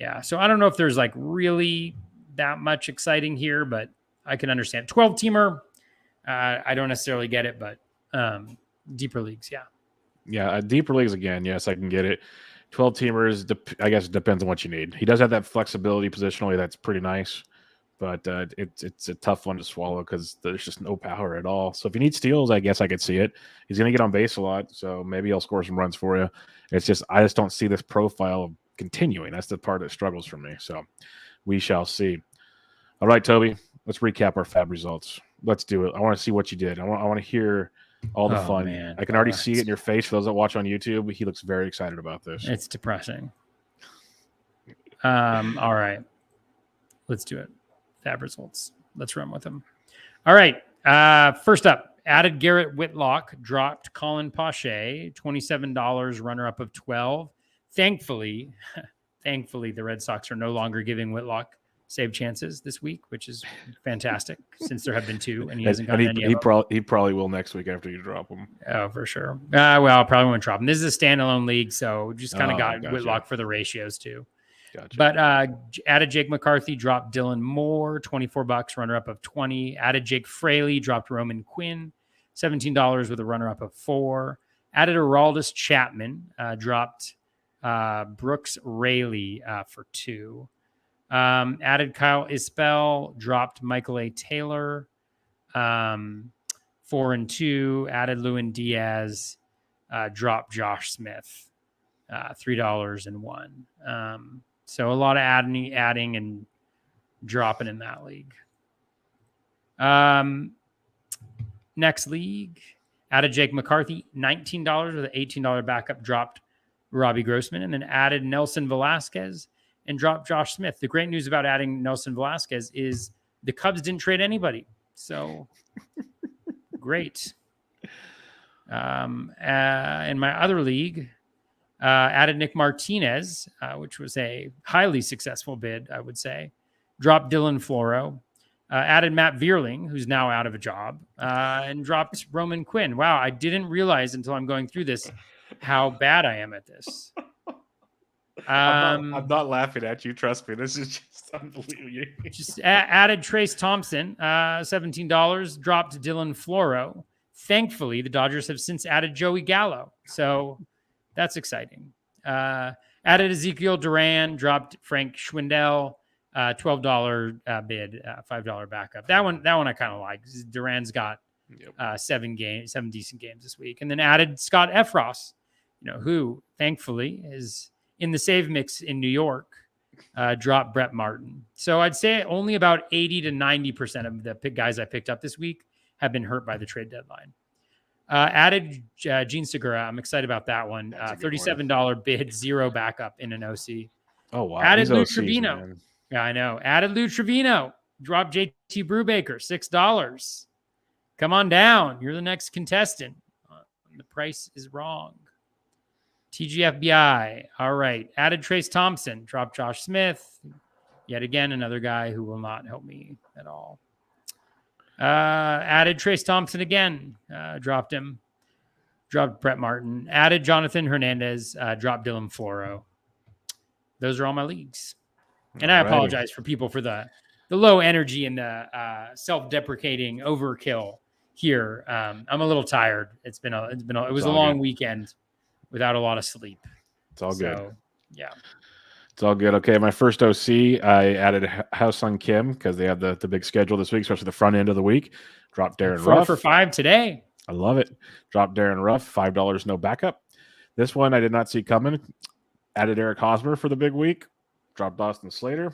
[SPEAKER 2] Yeah. So I don't know if there's like really that much exciting here, but I can understand. 12-teamer, I don't necessarily get it, but deeper leagues, yeah.
[SPEAKER 1] Yeah, deeper leagues again. Yes, I can get it. 12-teamers, I guess it depends on what you need. He does have that flexibility positionally. That's pretty nice, but it's a tough one to swallow because there's just no power at all. So if you need steals, I guess I could see it. He's going to get on base a lot, so maybe he'll score some runs for you. I just don't see this profile continuing. That's the part that struggles for me. So we shall see. All right, Toby, let's recap our FAAB results. Let's do it. I want to see what you did. I want to hear all the fun.
[SPEAKER 2] Man.
[SPEAKER 1] I can already see it in your face. For those that watch on YouTube, he looks very excited about this.
[SPEAKER 2] It's depressing. All right. Let's do it. FAAB results. Let's run with them. All right. First up, added Garrett Whitlock, dropped Colin Pache, $27, runner-up of 12. Thankfully, the Red Sox are no longer giving Whitlock save chances this week, which is fantastic since there have been 2 and he hasn't gotten any of them.
[SPEAKER 1] He probably will next week after you drop him.
[SPEAKER 2] Oh, for sure. Well, probably won't drop him. This is a standalone league, so just kind of got Whitlock for the ratios too.
[SPEAKER 1] Gotcha.
[SPEAKER 2] But added Jake McCarthy, dropped Dylan Moore, $24, runner-up of 20. Added Jake Fraley, dropped Roman Quinn, $17 with a runner-up of 4. Added Aroldis Chapman, dropped Brooks Raley for 2. Added Kyle Isbell, dropped Michael A. Taylor, 4 and 2. Added Lewin Diaz, dropped Josh Smith, $3 and 1. So a lot of adding and dropping in that league. Next league, added Jake McCarthy, $19 with an $18 backup, dropped Robbie Grossman, and then added Nelson Velasquez and dropped Josh Smith. The great news about adding Nelson Velasquez is the Cubs didn't trade anybody. So great. In my other league, added Nick Martinez, which was a highly successful bid, I would say. Dropped Dylan Floro. Added Matt Vierling, who's now out of a job, and dropped Roman Quinn. Wow, I didn't realize until I'm going through this how bad I am at this.
[SPEAKER 1] I'm not laughing at you. Trust me. This is just unbelievable.
[SPEAKER 2] Just added Trace Thompson, $17, dropped Dylan Floro. Thankfully, the Dodgers have since added Joey Gallo. So that's exciting. Added Ezekiel Duran, dropped Frank Schwindel, $12 bid, $5 backup. That one I kind of like. Duran's got 7 decent games this week. And then added Scott Efros, who thankfully is in the save mix in New York, dropped Brett Martin. So I'd say only about 80 to 90% of the guys I picked up this week have been hurt by the trade deadline. Added Gene Segura. I'm excited about that one. $37 bid, 0 backup in an OC.
[SPEAKER 1] Oh, wow.
[SPEAKER 2] Added Lou Trevino. Man. Yeah, I know. Added Lou Trevino. Dropped JT Brubaker, $6. Come on down. You're the next contestant. The price is wrong. TGFBI. All right. Added Trace Thompson. Dropped Josh Smith. Yet again, another guy who will not help me at all. Added Trace Thompson again. Dropped him. Dropped Brett Martin. Added Jonathan Hernandez. Dropped Dylan Floro. Those are all my leagues. And I apologize for people for the low energy and the self-deprecating overkill here. I'm a little tired. It was a long weekend without a lot of sleep.
[SPEAKER 1] It's all good.
[SPEAKER 2] So, yeah.
[SPEAKER 1] It's all good. Okay, my first OC, I added Haosung Kim because they have the big schedule this week, especially the front end of the week. Dropped Darren
[SPEAKER 2] 4
[SPEAKER 1] Ruff.
[SPEAKER 2] for 5 today.
[SPEAKER 1] I love it. Dropped Darren Ruff, $5, no backup. This one I did not see coming. Added Eric Hosmer for the big week. Dropped Austin Slater,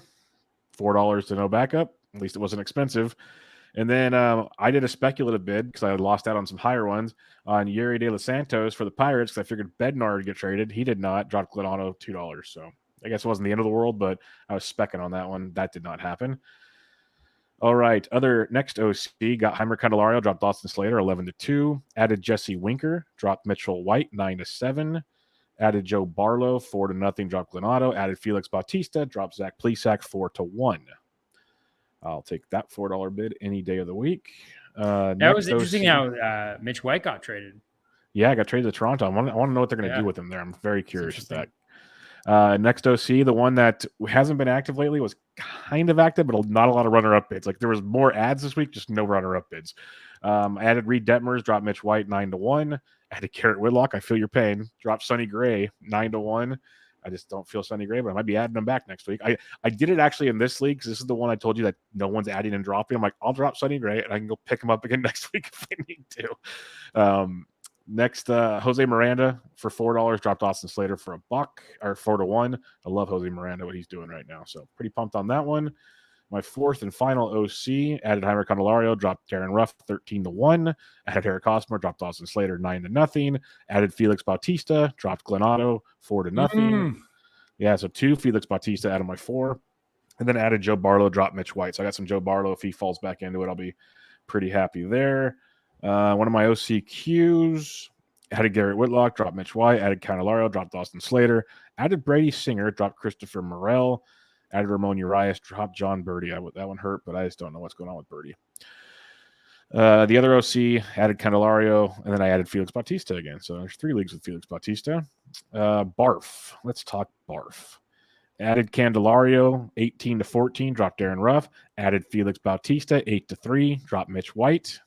[SPEAKER 1] $4 to no backup. At least it wasn't expensive. And then I did a speculative bid because I had lost out on some higher ones on Yuri De Los Santos for the Pirates because I figured Bednar would get traded. He did not. Dropped Glenano $2. So I guess it wasn't the end of the world, but I was specking on that one. That did not happen. All right. Other next OC got Heimer Candelario, dropped Austin Slater 11-2. Added Jesse Winker, dropped Mitchell White 9-7. Added Joe Barlow 4-0, dropped Glenado. Added Felix Bautista, dropped Zach Plesac 4-1. I'll take that $4 bid any day of the week.
[SPEAKER 2] That was interesting how Mitch White got traded.
[SPEAKER 1] Yeah, I got traded to Toronto. I want to know what they're going to do with him there. I'm very curious with that. Next OC, the one that hasn't been active lately, was kind of active, but not a lot of runner-up bids. Like there was more ads this week, just no runner-up bids. I added Reed Detmers, dropped Mitch White 9-1. Added Garrett Whitlock. I feel your pain. Dropped Sonny Gray 9-1. I just don't feel Sonny Gray, but I might be adding him back next week. I did it actually in this league because this is the one I told you that no one's adding and dropping. I'm like, I'll drop Sonny Gray and I can go pick him up again next week if I need to. Next, Jose Miranda for $4, dropped Austin Slater for $1 or 4-1. I love Jose Miranda, what he's doing right now. So pretty pumped on that one. My fourth and final OC, added Heimer Candelario, dropped Darren Ruff 13-1. Added Eric Hosmer, dropped Austin Slater 9-0. Added Felix Bautista, dropped Glenado 4-0. Yeah, so 2 Felix Bautista out of my 4. And then added Joe Barlow, dropped Mitch White. So I got some Joe Barlow. If he falls back into it, I'll be pretty happy there. One of my OCQs, added Garrett Whitlock, dropped Mitch White. Added Candelario, dropped Austin Slater. Added Brady Singer, dropped Christopher Morel. Added Ramon Urias, dropped John Birdie. That one hurt, but I just don't know what's going on with Birdie. The other OC, added Candelario, and then I added Felix Bautista again. So there's 3 leagues with Felix Bautista. Barf. Let's talk Barf. Added Candelario 18-14, dropped Darren Ruff. Added Felix Bautista 8-3, dropped Mitch White.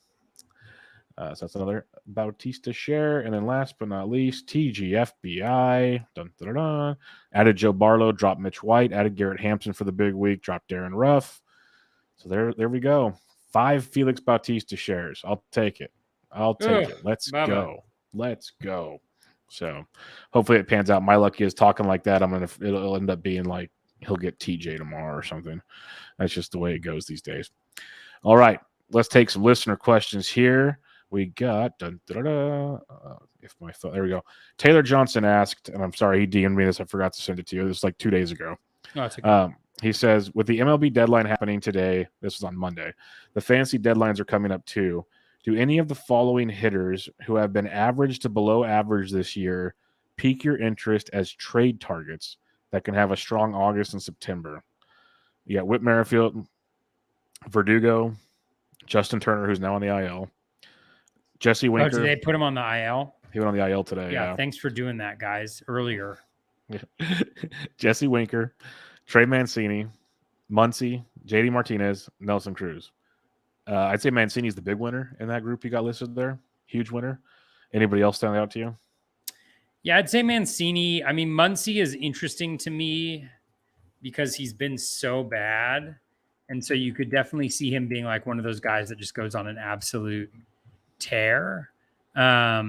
[SPEAKER 1] So that's another Bautista share. And then last but not least, TGFBI. Dun, dun, dun, dun. Added Joe Barlow, dropped Mitch White. Added Garrett Hampson for the big week, dropped Darren Ruff. So there we go. 5 Felix Bautista shares. I'll take it. Let's go. Let's go. So hopefully it pans out. My luck is talking like that. It'll end up being like he'll get TJ tomorrow or something. That's just the way it goes these days. All right. Let's take some listener questions here. We got there we go. Taylor Johnson asked, and I'm sorry he DM'd me this. I forgot to send it to you. This was like 2 days ago.
[SPEAKER 2] No, it's okay.
[SPEAKER 1] He says, with the MLB deadline happening today, this was on Monday, the fantasy deadlines are coming up too. Do any of the following hitters who have been average to below average this year pique your interest as trade targets that can have a strong August and September? You got Whit Merrifield, Verdugo, Justin Turner, who's now on the IL, Jesse Winker.
[SPEAKER 2] Oh, did they put him on the IL?
[SPEAKER 1] He went on the IL today.
[SPEAKER 2] Yeah, thanks for doing that, guys, earlier.
[SPEAKER 1] Jesse Winker, Trey Mancini, Muncy, JD Martinez, Nelson Cruz. I'd say Mancini's the big winner in that group you got listed there. Huge winner. Anybody else stand out to you?
[SPEAKER 2] Yeah, I'd say Mancini. I mean, Muncy is interesting to me because he's been so bad. And so you could definitely see him being like one of those guys that just goes on an absolute tear. Yeah,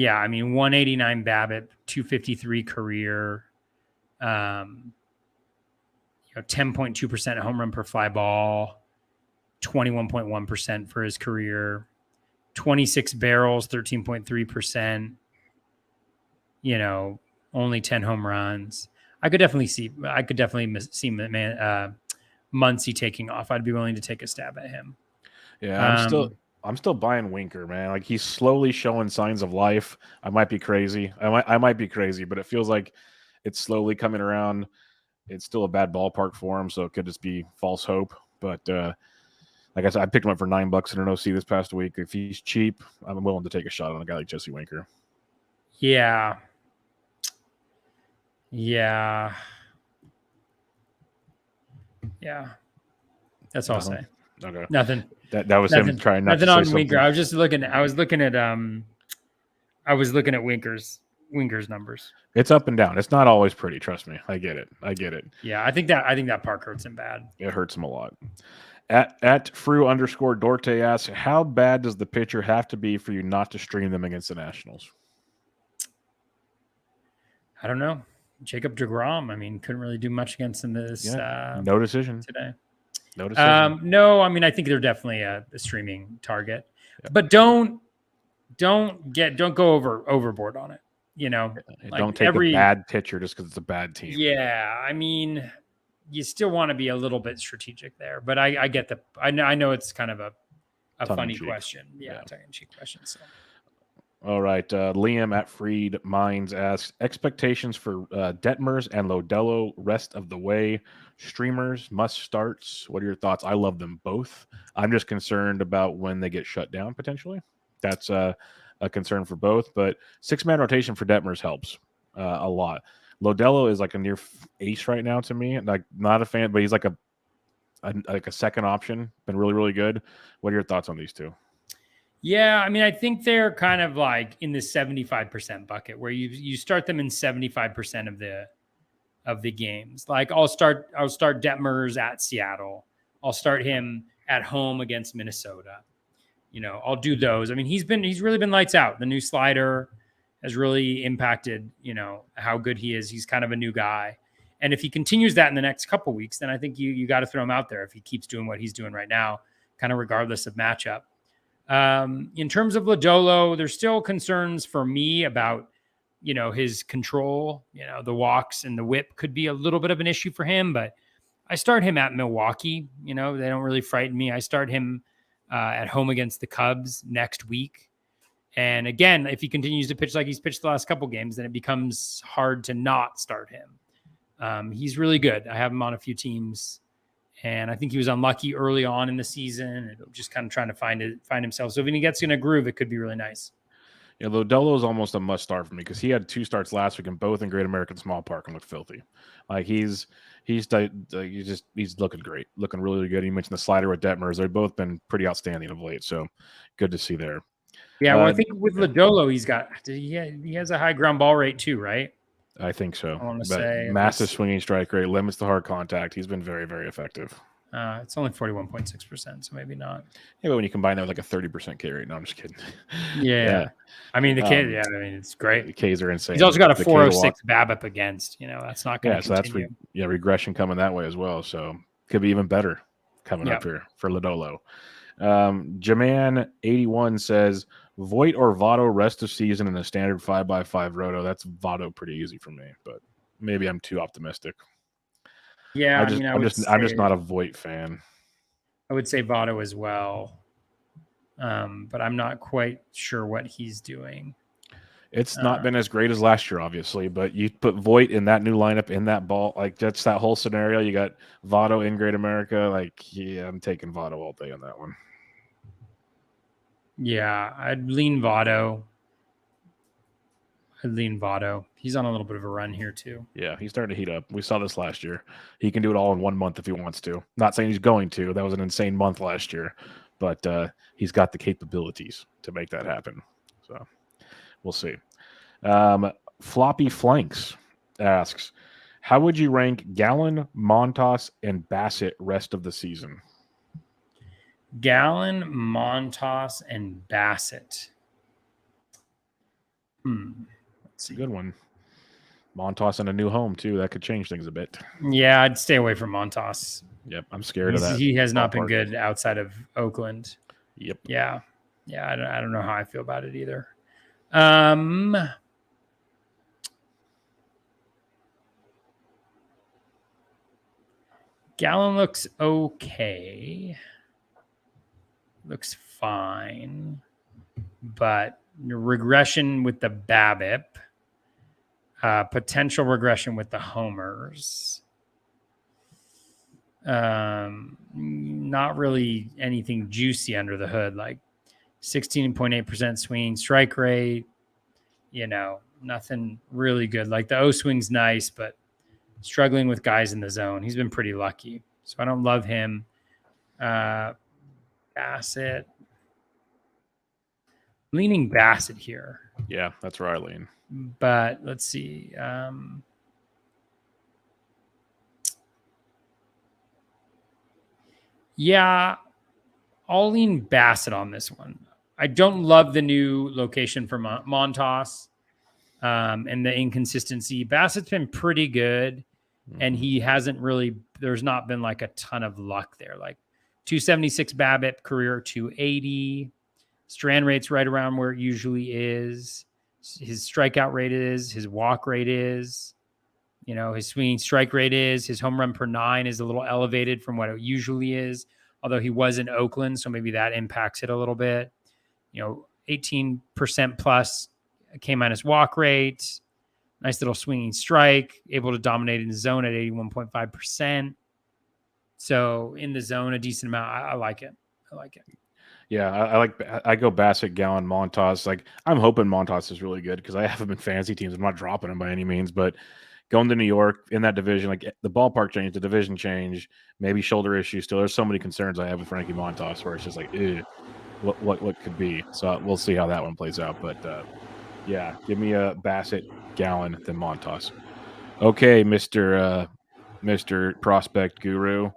[SPEAKER 2] I mean, 189 BABIP, 253 career, 10.2% home run per fly ball, 21.1% for his career, 26 barrels, 13.3%, only 10 home runs. I could definitely see Muncy taking off. I'd be willing to take a stab at him.
[SPEAKER 1] Yeah, I'm still buying Winker, man. Like he's slowly showing signs of life. I might be crazy. I might be crazy, but it feels like it's slowly coming around. It's still a bad ballpark for him, so it could just be false hope. But like I said, I picked him up for $9 in an OC this past week. If he's cheap, I'm willing to take a shot on a guy like Jesse Winker.
[SPEAKER 2] Yeah. That's all I'll say.
[SPEAKER 1] Okay.
[SPEAKER 2] Nothing.
[SPEAKER 1] That was him trying not to
[SPEAKER 2] Nothing
[SPEAKER 1] say
[SPEAKER 2] on
[SPEAKER 1] something.
[SPEAKER 2] Winker. I was just looking. I was looking at Winker's numbers.
[SPEAKER 1] It's up and down. It's not always pretty. Trust me. I get it.
[SPEAKER 2] Yeah, I think that park hurts him bad.
[SPEAKER 1] It hurts him a lot. At Fru_Dorte asks, how bad does the pitcher have to be for you not to stream them against the Nationals?
[SPEAKER 2] I don't know. Jacob deGrom, I mean, couldn't really do much against him
[SPEAKER 1] no decision
[SPEAKER 2] today.
[SPEAKER 1] No decision.
[SPEAKER 2] No, I mean, I think they're definitely a streaming target, but don't go overboard on it. You know,
[SPEAKER 1] like don't take a bad pitcher just because it's a bad team.
[SPEAKER 2] Yeah, I mean, you still want to be a little bit strategic there, but I get I know it's kind of a funny question. Yeah, tongue-in-cheek question. So.
[SPEAKER 1] All right, Liam at Freed Minds asks, expectations for Detmers and Lodelo rest of the way. Streamers, must starts. What are your thoughts? I love them both. I'm just concerned about when they get shut down potentially. That's a concern for both, but 6-man rotation for Detmers helps a lot. Lodelo is like a near ace right now to me. Like not a fan, but he's like a second option. Been really, really good. What are your thoughts on these two?
[SPEAKER 2] Yeah, I mean, I think they're kind of like in the 75% bucket where you start them in 75% of the games. Like I'll start Detmers at Seattle. I'll start him at home against Minnesota. You know, I'll do those. I mean, he's really been lights out. The new slider has really impacted, you know, how good he is. He's kind of a new guy. And if he continues that in the next couple of weeks, then I think you got to throw him out there if he keeps doing what he's doing right now, kind of regardless of matchup. In terms of Lodolo, there's still concerns for me about, you know, his control. You know, the walks and the whip could be a little bit of an issue for him, but I start him at Milwaukee. You know, they don't really frighten me. I start him at home against the Cubs next week. And again, if he continues to pitch like he's pitched the last couple games, then it becomes hard to not start him. He's really good. I have him on a few teams. And I think he was unlucky early on in the season and just kind of trying to find himself. So when he gets in a groove, it could be really nice.
[SPEAKER 1] Yeah, Lodolo is almost a must start for me because he had 2 starts last week and both in Great American Small Park and looked filthy. Like he's looking great, looking really, really good. You mentioned the slider with Detmers; they've both been pretty outstanding of late. So good to see there.
[SPEAKER 2] Yeah, well, I think with Lodolo, he has a high ground ball rate too, right?
[SPEAKER 1] I think so.
[SPEAKER 2] I want to say
[SPEAKER 1] massive swinging strike rate, limits the hard contact. He's been very, very effective.
[SPEAKER 2] It's only 41.6%, so maybe not.
[SPEAKER 1] Yeah, but when you combine that with like a 30% K rate, no, I'm just kidding.
[SPEAKER 2] Yeah. I mean, the K, it's great.
[SPEAKER 1] The Ks are insane.
[SPEAKER 2] He's also got a 406 BABIP against. You know, that's not going to continue.
[SPEAKER 1] So that's regression coming that way as well. So could be even better coming up here for Lodolo. Jaman81 says, Voit or Votto rest of season in a standard 5x5 roto. That's Votto pretty easy for me, but maybe I'm too optimistic.
[SPEAKER 2] Yeah,
[SPEAKER 1] I'm just not a Voit fan.
[SPEAKER 2] I would say Votto as well, but I'm not quite sure what he's doing.
[SPEAKER 1] It's not been as great as last year, obviously, but you put Voit in that new lineup, in that ball, like that's that whole scenario. You got Votto in Great America. Like, yeah, I'm taking Votto all day on that one.
[SPEAKER 2] Yeah, I'd lean Votto. He's on a little bit of a run here too.
[SPEAKER 1] Yeah, he's starting to heat up. We saw this last year. He can do it all in 1 month if he wants to. Not saying he's going to. That was an insane month last year, but he's got the capabilities to make that happen. So we'll see. Floppy Flanks asks, how would you rank Gallen, Montas, and Bassett rest of the season?
[SPEAKER 2] Gallen, Montas, and Bassett.
[SPEAKER 1] It's a good one. Montas in a new home, too. That could change things a bit.
[SPEAKER 2] Yeah, I'd stay away from Montas.
[SPEAKER 1] Yep, I'm scared of that.
[SPEAKER 2] He has not been good outside of Oakland.
[SPEAKER 1] Yep.
[SPEAKER 2] Yeah. I don't know how I feel about it either. Gallen looks okay. Looks fine. But regression with the BABIP. Potential regression with the homers. Not really anything juicy under the hood, like 16.8% swinging strike rate. You know, nothing really good. Like the O swing's nice, but struggling with guys in the zone. He's been pretty lucky, so I don't love him. Bassett. Leaning Bassett here.
[SPEAKER 1] Yeah, that's where I lean.
[SPEAKER 2] But let's see. Yeah, I'll lean Bassett on this one. I don't love the new location for Montas and the inconsistency. Bassett's been pretty good, and he hasn't really, there's not been like a ton of luck there. Like 276 BABIP, career 280. Strand rate's right around where it usually is. His strikeout rate is, his walk rate is, his swinging strike rate is, his home run per 9 is a little elevated from what it usually is, although he was in Oakland, so maybe that impacts it a little bit. 18% plus K minus walk rate, nice little swinging strike, able to dominate in the zone at 81.5%. So in the zone, a decent amount. I like it.
[SPEAKER 1] Yeah, I go Bassett, Gallen, Montas. Like, I'm hoping Montas is really good because I have him in fantasy teams. I'm not dropping him by any means, but going to New York in that division, like the ballpark change, the division change, maybe shoulder issues still. There's so many concerns I have with Frankie Montas where it's just like, what could be. So we'll see how that one plays out. But yeah, give me a Bassett, Gallen, then Montas. Okay, Mr. Prospect Guru.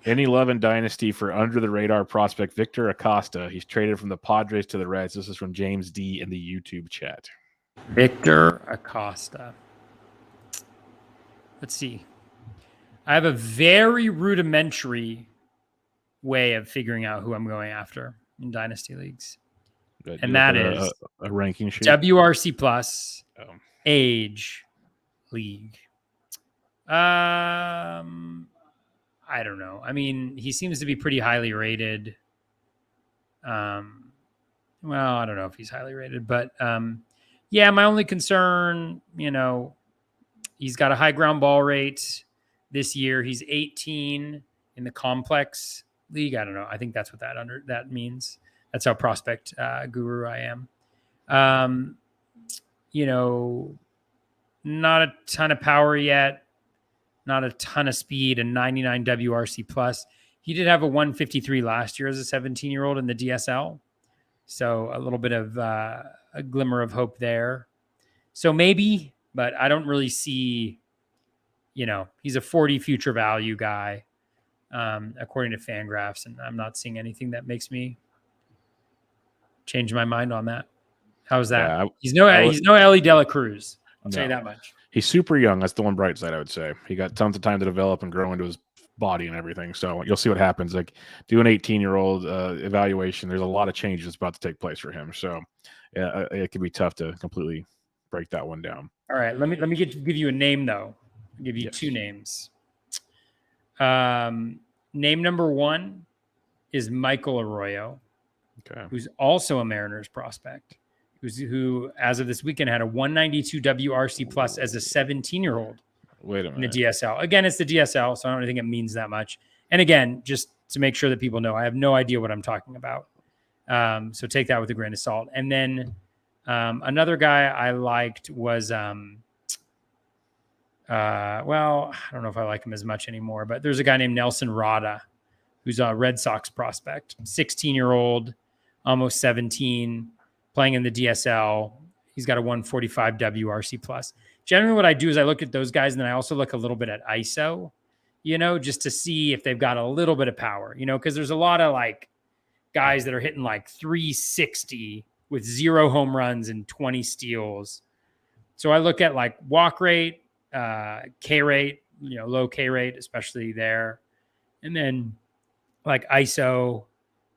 [SPEAKER 1] Any love in Dynasty for under the radar prospect Victor Acosta? He's traded from the Padres to the Reds. This is from James D in the YouTube chat.
[SPEAKER 2] Victor Acosta. Let's see. I have a very rudimentary way of figuring out who I'm going after in Dynasty leagues. And that is
[SPEAKER 1] a ranking sheet.
[SPEAKER 2] WRC plus age league. I don't know. I mean, he seems to be pretty highly rated. Well, I don't know if he's highly rated, but yeah, my only concern, he's got a high ground ball rate this year. He's 18 in the complex league. I don't know. I think that's what that means. That's how prospect guru I am. Not a ton of power yet. Not a ton of speed, and 99 WRC plus. He did have a 153 last year as a 17-year-old in the DSL. So a little bit of a glimmer of hope there. So maybe, but I don't really see, he's a 40 future value guy, according to Fangraphs, and I'm not seeing anything that makes me change my mind on that. How's that? Yeah, he's no Ellie De La Cruz. I'll tell you that much.
[SPEAKER 1] He's super young. That's the one bright side, I would say. He got tons of time to develop and grow into his body and everything. So you'll see what happens. Like, do an 18-year-old evaluation. There's a lot of changes that's about to take place for him. So yeah, it could be tough to completely break that one down.
[SPEAKER 2] All right, let me give you a name though. I'll give you two names. Name number one is Michael Arroyo, who's also a Mariners prospect. Who, as of this weekend, had a 192 WRC plus as a 17-year-old.
[SPEAKER 1] Wait a minute.
[SPEAKER 2] In the DSL. Again, it's the DSL, so I don't think it means that much. And again, just to make sure that people know, I have no idea what I'm talking about. So take that with a grain of salt. And then another guy I liked was, well, I don't know if I like him as much anymore, but there's a guy named Nelson Rada, who's a Red Sox prospect, 16-year-old, almost 17, playing in the DSL. He's got a 145 WRC plus. Generally what I do is I look at those guys, and then I also look a little bit at ISO, just to see if they've got a little bit of power, because there's a lot of like guys that are hitting like 360 with 0 home runs and 20 steals. So I look at like walk rate, K rate, low K rate, especially there. And then like ISO,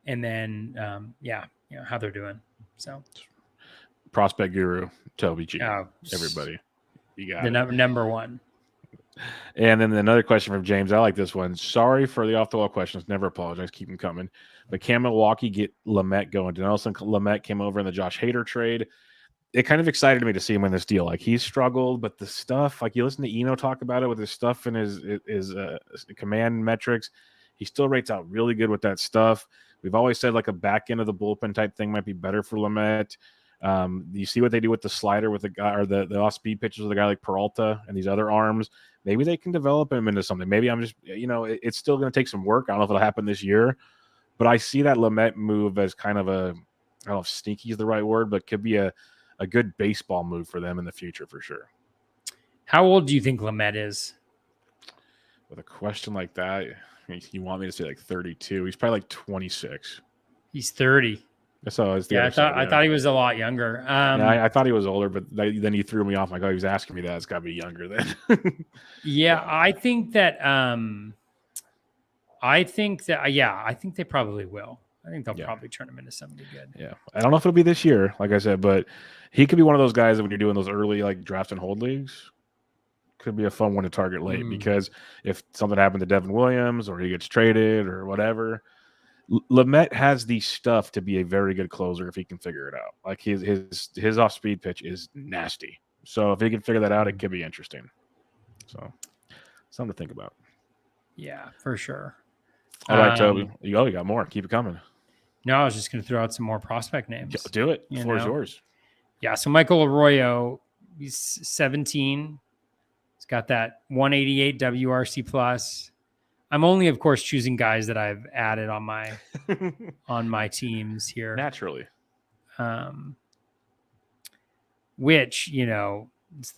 [SPEAKER 2] and then, how they're doing. So,
[SPEAKER 1] Prospect Guru, Toby G. Everybody, you got
[SPEAKER 2] the number one.
[SPEAKER 1] And then another question from James. I like this one. Sorry for the off-the-wall questions. Never apologize. Keep them coming. But can Milwaukee get Lamet going? Denelson Lamet came over in the Josh Hader trade. It kind of excited me to see him in this deal. Like, he's struggled, but the stuff, like you listen to Eno talk about it with his stuff and his command metrics, he still rates out really good with that stuff. We've always said like a back end of the bullpen type thing might be better for Lamet. You see what they do with the slider with the guy, or the off-speed pitches with a guy like Peralta and these other arms. Maybe they can develop him into something. Maybe I'm just, it's still going to take some work. I don't know if it'll happen this year, But I see that Lamet move as kind of a, I don't know if sneaky is the right word, but could be a good baseball move for them in the future for sure.
[SPEAKER 2] How old do you think Lamet is?
[SPEAKER 1] With a question like that, you want me to say like 32? He's probably like 26.
[SPEAKER 2] He's 30.
[SPEAKER 1] So it's the
[SPEAKER 2] Yeah,
[SPEAKER 1] other side.
[SPEAKER 2] I thought he was a lot younger.
[SPEAKER 1] Yeah, I thought he was older, but then you threw me off. Like, oh, he was asking me that. It's got to be younger then.
[SPEAKER 2] yeah, I think that. I think they probably will. I think they'll probably turn him into somebody good.
[SPEAKER 1] Yeah, I don't know if it'll be this year, like I said, but he could be one of those guys that when you're doing those early like draft and hold leagues, could be a fun one to target late because if something happened to Devin Williams or he gets traded or whatever, Lamet has the stuff to be a very good closer if he can figure it out. Like his off speed pitch is nasty, so if he can figure that out, it could be interesting. So something to think about.
[SPEAKER 2] Yeah, for sure.
[SPEAKER 1] All right, Toby. You got more. Keep it coming.
[SPEAKER 2] No, I was just going to throw out some more prospect names.
[SPEAKER 1] Do it. The floor is yours.
[SPEAKER 2] Yeah, so Michael Arroyo, he's 17. He's got that 188 WRC plus. I'm only, of course, choosing guys that I've added on my teams here.
[SPEAKER 1] Naturally.
[SPEAKER 2] Which, it's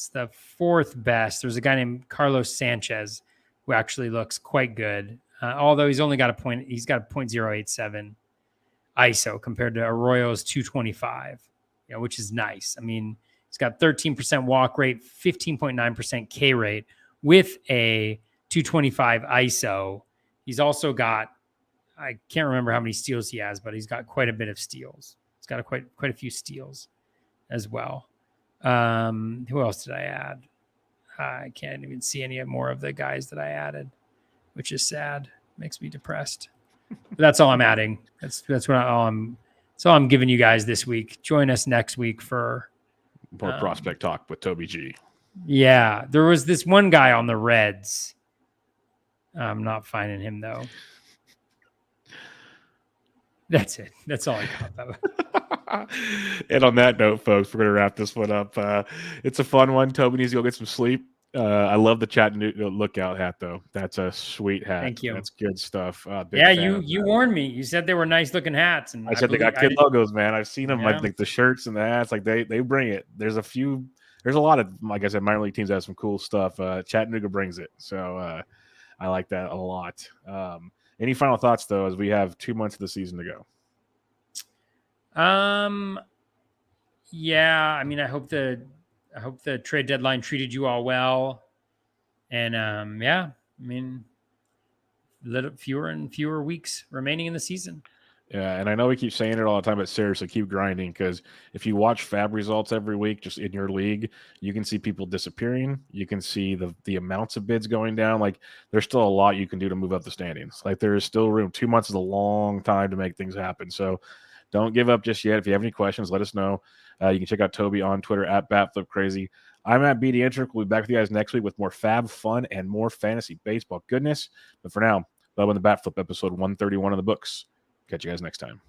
[SPEAKER 2] the fourth best. There's a guy named Carlos Sanchez who actually looks quite good. Although he's only got a point, he's got a .087 ISO compared to Arroyo's 225, which is nice. I mean, he's got 13% walk rate, 15.9% K rate with a 225 ISO. He's also got, I can't remember how many steals he has, but he's got quite a bit of steals. He's got quite a few steals as well. Who else did I add? I can't even see any more of the guys that I added, which is sad. Makes me depressed. But that's all I'm adding. That's all I'm giving you guys this week. Join us next week for
[SPEAKER 1] more prospect talk with Toby G.
[SPEAKER 2] Yeah, there was this one guy on the Reds. I'm not finding him though. That's it. That's all I got.
[SPEAKER 1] And on that note, folks, we're going to wrap this one up. It's a fun one. Toby needs to go get some sleep. I love the Chattanooga lookout hat, though. That's a sweet hat.
[SPEAKER 2] Thank you.
[SPEAKER 1] That's good stuff.
[SPEAKER 2] Yeah, you warned me. You said they were nice looking hats, and
[SPEAKER 1] I said they got good logos, man. I've seen them, like the shirts and the hats. Like they bring it. There's a lot of, like I said, minor league teams that have some cool stuff. Chattanooga brings it, so I like that a lot. Any final thoughts, though, as we have 2 months of the season to go?
[SPEAKER 2] Yeah, I mean, I hope the trade deadline treated you all well. And yeah, I mean, little fewer and fewer weeks remaining in the season.
[SPEAKER 1] Yeah, and I know we keep saying it all the time, but seriously, keep grinding, because if you watch FAAB results every week just in your league, you can see people disappearing. You can see the amounts of bids going down. Like, there's still a lot you can do to move up the standings. Like, there is still room. 2 months is a long time to make things happen. So don't give up just yet. If you have any questions, let us know. You can check out Toby on Twitter at BatFlipCrazy. I'm at BD Intric. We'll be back with you guys next week with more FAAB fun and more fantasy baseball goodness. But for now, Bubba and the BatFlip episode 131 in the books. Catch you guys next time.